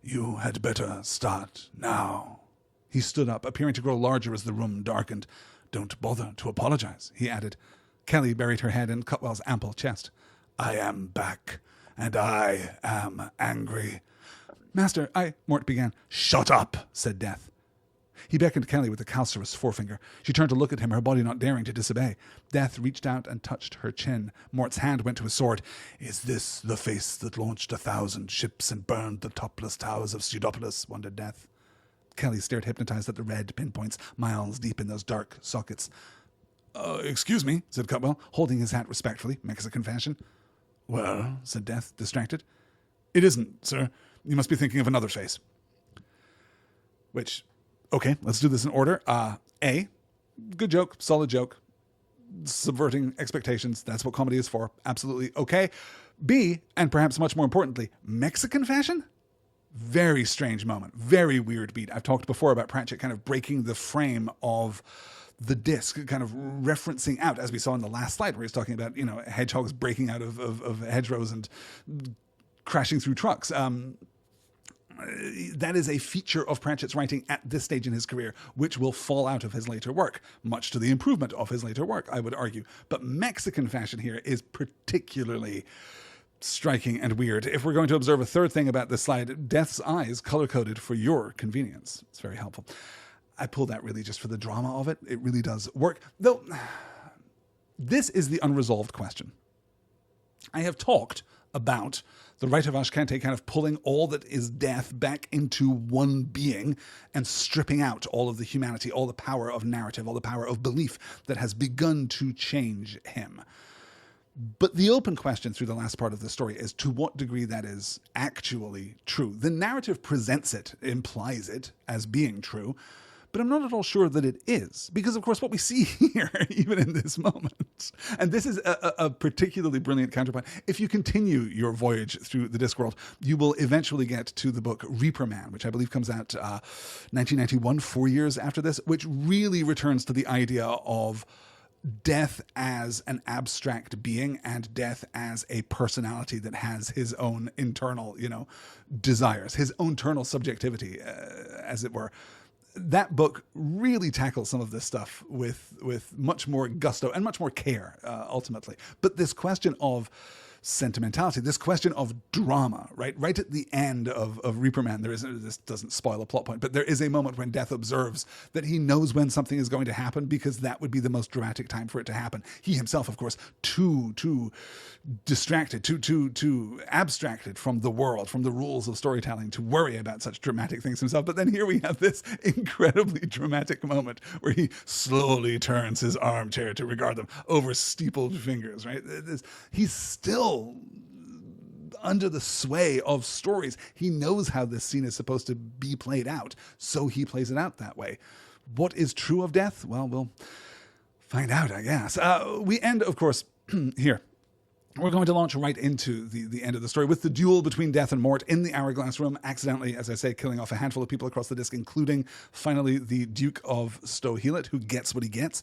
"You had better start now." He stood up, appearing to grow larger as the room darkened. "Don't bother to apologize," he added. Kelly buried her head in Cutwell's ample chest. "I am back, and I am angry." "Master, Mort began. "Shut up," said Death. He beckoned Kelly with a calcerous forefinger. She turned to look at him, her body not daring to disobey. Death reached out and touched her chin. Mort's hand went to his sword. "Is this the face that launched 1,000 ships and burned the topless towers of Pseudopolis?" wondered Death. Kelly stared hypnotized at the red pinpoints miles deep in those dark sockets. Excuse me," said Cutwell, holding his hat respectfully. "Makes a confession." "Well," said Death, distracted. "It isn't, sir. You must be thinking of another face." Which, okay, let's do this in order. A, good joke, solid joke, subverting expectations. That's what comedy is for. Absolutely okay. B, and perhaps much more importantly, Mexican fashion? Very strange moment. Very weird beat. I've talked before about Pratchett kind of breaking the frame of the disc, kind of referencing out, as we saw in the last slide, where he's talking about, hedgehogs breaking out of hedgerows and crashing through trucks. That is a feature of Pratchett's writing at this stage in his career, which will fall out of his later work, much to the improvement of his later work, I would argue. But Mexican fashion here is particularly striking and weird. If we're going to observe a third thing about this slide, Death's eyes color-coded for your convenience. It's very helpful. I pulled that really just for the drama of it. It really does work. Though, this is the unresolved question. I have talked about the Rite of Ashkante kind of pulling all that is death back into one being and stripping out all of the humanity, all the power of narrative, all the power of belief that has begun to change him. But the open question through the last part of the story is to what degree that is actually true. The narrative presents it, implies it as being true, but I'm not at all sure that it is. Because, of course, what we see here, even in this moment, and this is a particularly brilliant counterpoint, if you continue your voyage through the Discworld, you will eventually get to the book Reaper Man, which I believe comes out 1991, 4 years after this, which really returns to the idea of death as an abstract being and death as a personality that has his own internal, desires, his own internal subjectivity, as it were. That book really tackles some of this stuff with much more gusto and much more care, ultimately. But this question of sentimentality, this question of drama, right? Right at the end of Reaper Man, this doesn't spoil a plot point, but there is a moment when Death observes that he knows when something is going to happen because that would be the most dramatic time for it to happen. He himself, of course, too distracted, too abstracted from the world, from the rules of storytelling to worry about such dramatic things himself. But then here we have this incredibly dramatic moment where he slowly turns his armchair to regard them over steepled fingers, right? He's still under the sway of stories. He knows how this scene is supposed to be played out, so he plays it out that way. What is true of Death? Well, we'll find out, I guess. We end, of course, here. We're going to launch right into the end of the story with the duel between Death and Mort in the Hourglass Room, accidentally, as I say, killing off a handful of people across the disc, including, finally, the Duke of Stow-Heelot, who gets what he gets.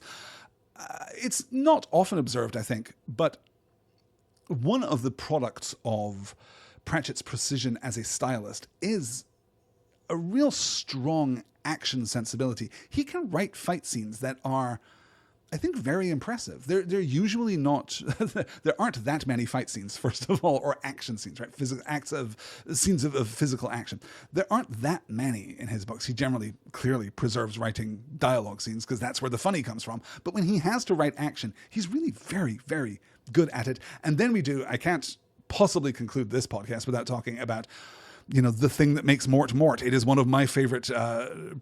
It's not often observed, I think, but one of the products of Pratchett's precision as a stylist is a real strong action sensibility. He can write fight scenes that are, I think, very impressive. They're usually not, there aren't that many fight scenes, first of all, or action scenes, right? Scenes of physical action. There aren't that many in his books. He generally, clearly preserves writing dialogue scenes because that's where the funny comes from. But when he has to write action, he's really very, very good at it. And then I can't possibly conclude this podcast without talking about the thing that makes Mort Mort. It is one of my favorite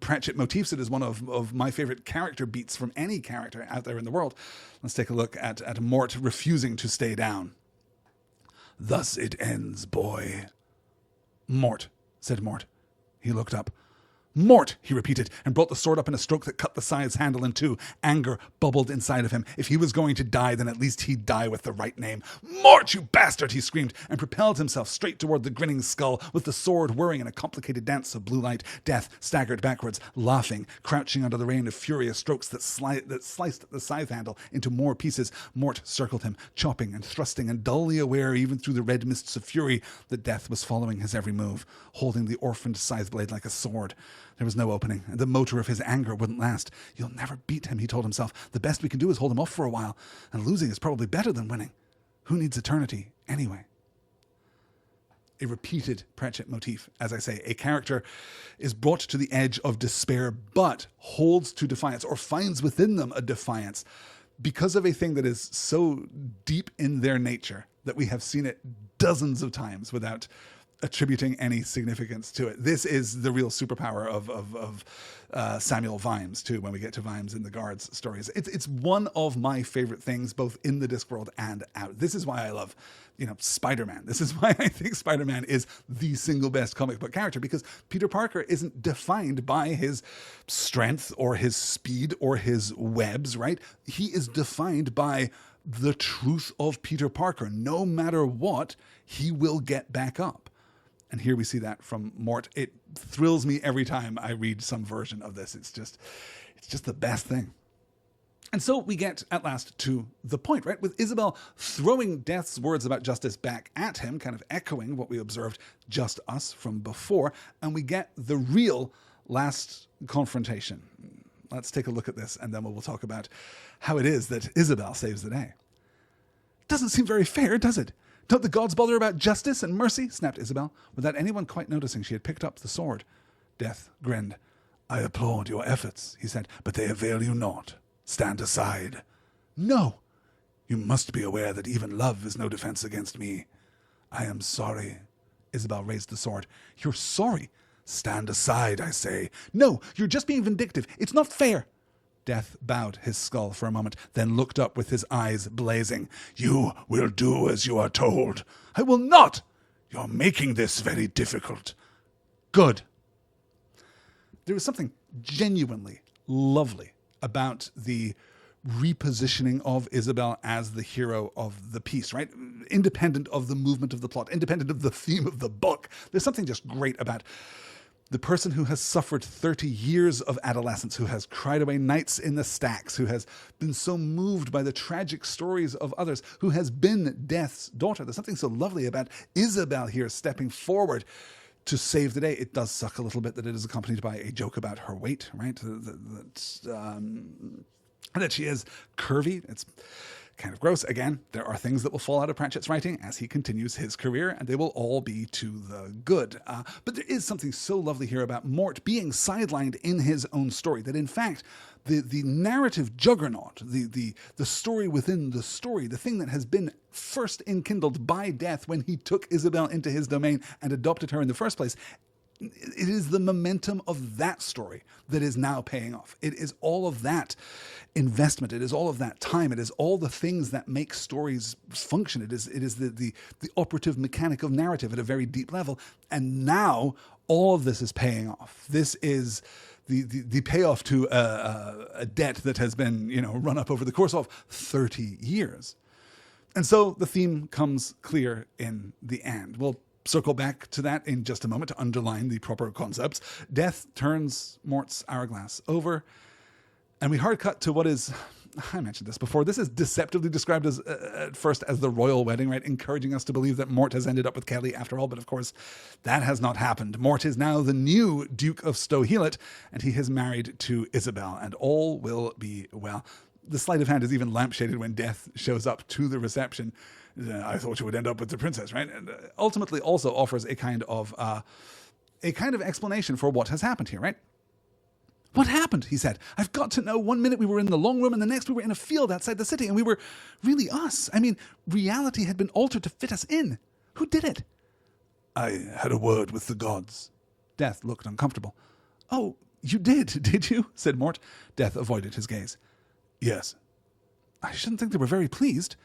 Pratchett motifs. It is one of my favorite character beats from any character out there in the world. Let's take a look at Mort refusing to stay down. "Thus it ends, boy." "Mort," said Mort. He looked up. "Mort," he repeated, and brought the sword up in a stroke that cut the scythe's handle in two. Anger bubbled inside of him. If he was going to die, then at least he'd die with the right name. "Mort, you bastard!" he screamed, and propelled himself straight toward the grinning skull, with the sword whirring in a complicated dance of blue light. Death staggered backwards, laughing, crouching under the rain of furious strokes that sliced the scythe handle into more pieces. Mort circled him, chopping and thrusting, and dully aware, even through the red mists of fury, that Death was following his every move, holding the orphaned scythe blade like a sword. There was no opening, and the motor of his anger wouldn't last. "You'll never beat him," he told himself. "The best we can do is hold him off for a while, and losing is probably better than winning. Who needs eternity, anyway?" A repeated Pratchett motif, as I say. A character is brought to the edge of despair, but holds to defiance, or finds within them a defiance, because of a thing that is so deep in their nature that we have seen it dozens of times without attributing any significance to it. This is the real superpower of Samuel Vimes, too, when we get to Vimes in the Guards stories. It's one of my favorite things, both in the Discworld and out. This is why I love, Spider-Man. This is why I think Spider-Man is the single best comic book character, because Peter Parker isn't defined by his strength or his speed or his webs, right? He is defined by the truth of Peter Parker. No matter what, he will get back up. And here we see that from Mort. It thrills me every time I read some version of this. It's just the best thing. And so we get at last to the point, right? With Isabel throwing Death's words about justice back at him, kind of echoing what we observed just us from before. And we get the real last confrontation. Let's take a look at this, and then we'll talk about how it is that Isabel saves the day. "Doesn't seem very fair, does it? Don't the gods bother about justice and mercy?" snapped Isabel, without anyone quite noticing she had picked up the sword. Death grinned. "I applaud your efforts," he said, "but they avail you not. Stand aside." "No." "You must be aware that even love is no defense against me." "I am sorry." Isabel raised the sword. "You're sorry?" "Stand aside, I say." "No, you're just being vindictive. It's not fair." Death bowed his skull for a moment, then looked up with his eyes blazing. "You will do as you are told." "I will not." "You're making this very difficult." "Good." There was something genuinely lovely about the repositioning of Isabel as the hero of the piece, right? Independent of the movement of the plot, independent of the theme of the book. There's something just great about the person who has suffered 30 years of adolescence, who has cried away nights in the stacks, who has been so moved by the tragic stories of others, who has been Death's daughter. There's something so lovely about Isabel here stepping forward to save the day. It does suck a little bit that it is accompanied by a joke about her weight, right? That she is curvy. kind of gross. Again, there are things that will fall out of Pratchett's writing as he continues his career, and they will all be to the good. But there is something so lovely here about Mort being sidelined in his own story, that in fact, the narrative juggernaut, the story within the story, the thing that has been first enkindled by death when he took Isabel into his domain and adopted her in the first place, it is the momentum of that story that is now paying off. It is all of that investment. It is all of that time. It is all the things that make stories function. It is the operative mechanic of narrative at a very deep level. And now all of this is paying off. This is the payoff to a debt that has been, run up over the course of 30 years. And so the theme comes clear in the end. We'll circle back to that in just a moment to underline the proper concepts. Death turns Mort's hourglass over, and we hard cut to what is, I mentioned this before, this is deceptively described as at first as the royal wedding, right? Encouraging us to believe that Mort has ended up with Kelly after all, but of course that has not happened. Mort is now the new Duke of Stow-Heelot, and he is married to Isabel, and all will be well. The sleight of hand is even lampshaded when Death shows up to the reception. I thought you would end up with the princess, right? And ultimately also offers a kind of explanation for what has happened here, right? What happened? He said. I've got to know. 1 minute we were in the long room and the next we were in a field outside the city and we were really us. I mean, reality had been altered to fit us in. Who did it? I had a word with the gods. Death looked uncomfortable. Oh, you did you? Said Mort. Death avoided his gaze. Yes. I shouldn't think they were very pleased.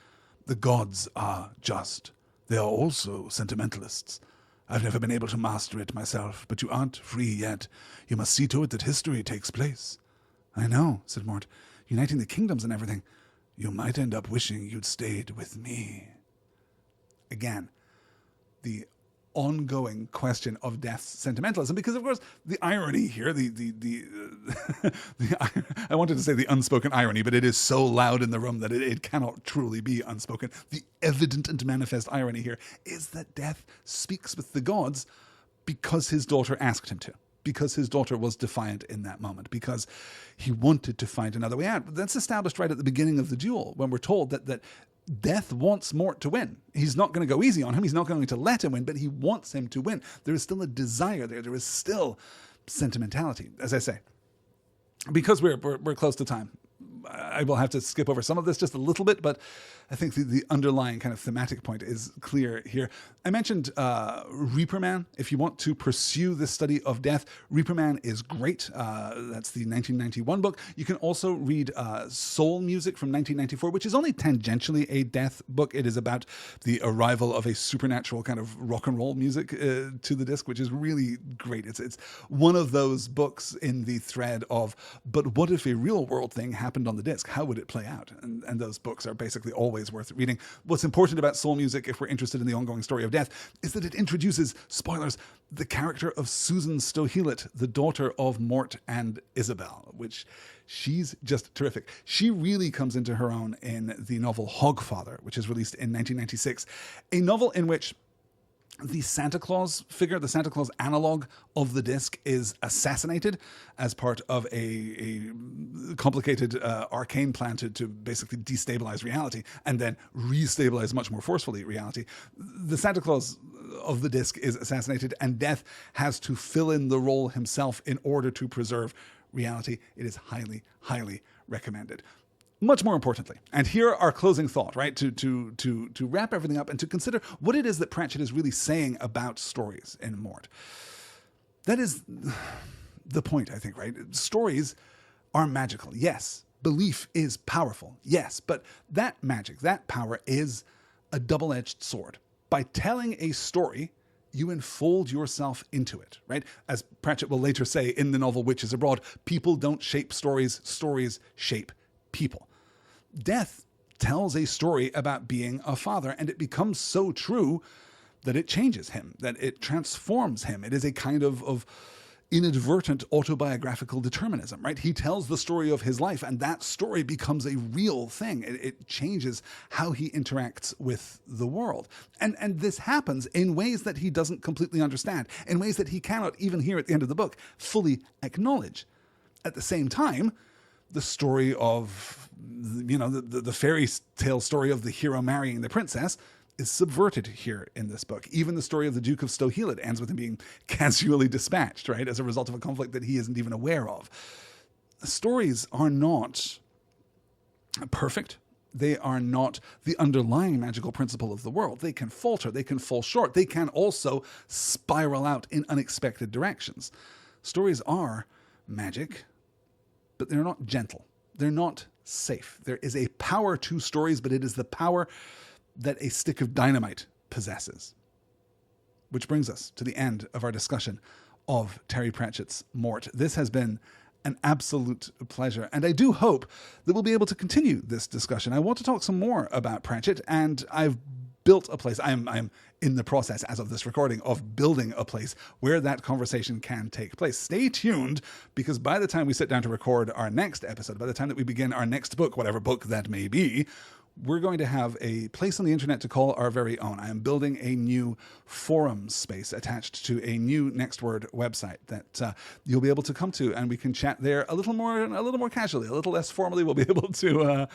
The gods are just. They are also sentimentalists. I've never been able to master it myself, but you aren't free yet. You must see to it that history takes place. I know, said Mort, uniting the kingdoms and everything. You might end up wishing you'd stayed with me. Again, the ongoing question of Death's sentimentalism, because of course the irony here, I wanted to say the unspoken irony, but it is so loud in the room that it cannot truly be unspoken. The evident and manifest irony here is that Death speaks with the gods because his daughter asked him to, because his daughter was defiant in that moment, because he wanted to find another way out. That's established right at the beginning of the duel when we're told that Death wants Mort to win. He's not going to go easy on him. He's not going to let him win, but he wants him to win. There is still a desire there. There is still sentimentality, as I say. Because we're close to time, I will have to skip over some of this just a little bit, but I think the underlying kind of thematic point is clear here. I mentioned Reaper Man. If you want to pursue this study of death, Reaper Man is great. That's the 1991 book. You can also read Soul Music from 1994, which is only tangentially a death book. It is about the arrival of a supernatural kind of rock and roll music to the disc, which is really great. It's one of those books in the thread of, but what if a real world thing happened on the disc? How would it play out? And those books are basically always worth reading. What's important about Soul Music, if we're interested in the ongoing story of death, is that it introduces, spoilers, the character of Susan Stow-Heelot, the daughter of Mort and Isabel, which she's just terrific. She really comes into her own in the novel Hogfather, which is released in 1996, a novel in which the Santa Claus figure, the Santa Claus analog of the disc, is assassinated as part of a complicated arcane plan to basically destabilize reality and then restabilize much more forcefully reality. The Santa Claus of the disc is assassinated and Death has to fill in the role himself in order to preserve reality. It is highly, highly recommended. Much more importantly, and here our closing thought, right, to wrap everything up and to consider what it is that Pratchett is really saying about stories in Mort. That is the point, I think, right? Stories are magical, yes. Belief is powerful, yes. But that magic, that power is a double-edged sword. By telling a story, you enfold yourself into it, right? As Pratchett will later say in the novel Witches Abroad, people don't shape stories, stories shape people. Death tells a story about being a father, and it becomes so true that it changes him, that it transforms him. It is a kind of inadvertent autobiographical determinism, right? He tells the story of his life, and that story becomes a real thing. It changes how he interacts with the world. And this happens in ways that he doesn't completely understand, in ways that he cannot, even here at the end of the book, fully acknowledge. At the same time, the story of, the fairy tale story of the hero marrying the princess is subverted here in this book. Even the story of the Duke of Stohilid ends with him being casually dispatched, right, as a result of a conflict that he isn't even aware of. Stories are not perfect. They are not the underlying magical principle of the world. They can falter, they can fall short, they can also spiral out in unexpected directions. Stories are magic, but they're not gentle. They're not safe. There is a power to stories, but it is the power that a stick of dynamite possesses. Which brings us to the end of our discussion of Terry Pratchett's Mort. This has been an absolute pleasure, and I do hope that we'll be able to continue this discussion. I want to talk some more about Pratchett, and I've built a place. I'm in the process, as of this recording, of building a place where that conversation can take place. Stay tuned, because by the time we sit down to record our next episode, by the time that we begin our next book, whatever book that may be, we're going to have a place on the internet to call our very own. I am building a new forum space attached to a new Next Word website that you'll be able to come to, and we can chat there a little more casually, a little less formally. We'll be able to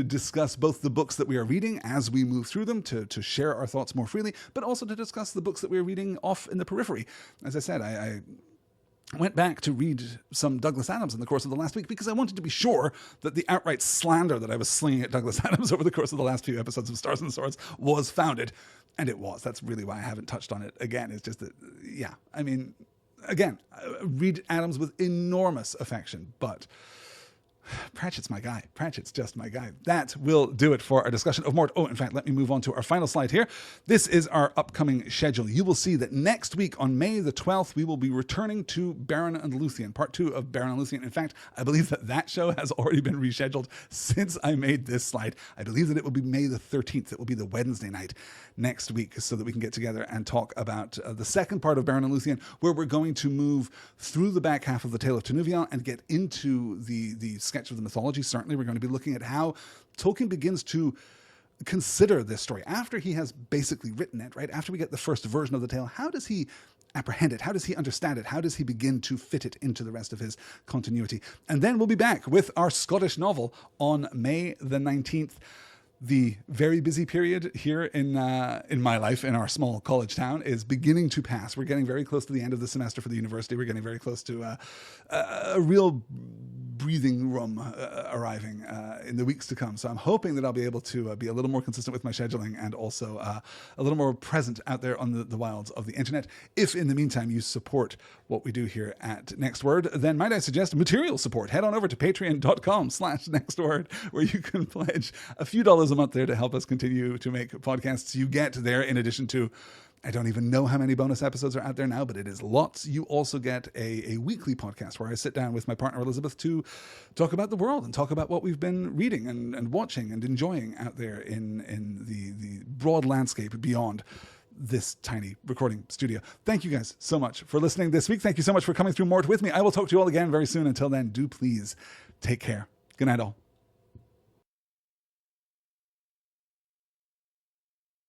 discuss both the books that we are reading as we move through them, to share our thoughts more freely, but also to discuss the books that we are reading off in the periphery. As I said, I went back to read some Douglas Adams in the course of the last week because I wanted to be sure that the outright slander that I was slinging at Douglas Adams over the course of the last few episodes of Stars and Swords was founded. And it was. That's really why I haven't touched on it again. It's just that, again, I read Adams with enormous affection, but Pratchett's my guy. Pratchett's just my guy. That will do it for our discussion of Mort. Oh, in fact, let me move on to our final slide here. This is our upcoming schedule. You will see that next week on May the 12th, we will be returning to Baron and Luthien, part 2 of Baron and Luthien. In fact, I believe that show has already been rescheduled since I made this slide. I believe that it will be May the 13th. It will be the Wednesday night next week, so that we can get together and talk about the second part of Baron and Luthien, where we're going to move through the back half of the Tale of Tenuvial and get into the sketch of the mythology. Certainly, we're going to be looking at how Tolkien begins to consider this story after he has basically written it, right? After we get the first version of the tale, how does he apprehend it? How does he understand it? How does he begin to fit it into the rest of his continuity? And then we'll be back with our Scottish novel on May the 19th. The very busy period here in my life, in our small college town, is beginning to pass. We're getting very close to the end of the semester for the university. We're getting very close to a real breathing room arriving in the weeks to come. So I'm hoping that I'll be able to be a little more consistent with my scheduling and also a little more present out there on the wilds of the internet. If in the meantime you support what we do here at Next Word, then might I suggest material support. Head on over to patreon.com/nextword, where you can pledge a few dollars a month there to help us continue to make podcasts. You get there, in addition to, I don't even know how many bonus episodes are out there now, but it is lots. You also get a weekly podcast where I sit down with my partner Elizabeth to talk about the world and talk about what we've been reading and watching and enjoying out there in the broad landscape beyond this tiny recording studio. Thank you guys so much for listening this week. Thank you so much for coming through Mort with me. I will talk to you all again very soon. Until then, do please take care. Good night all.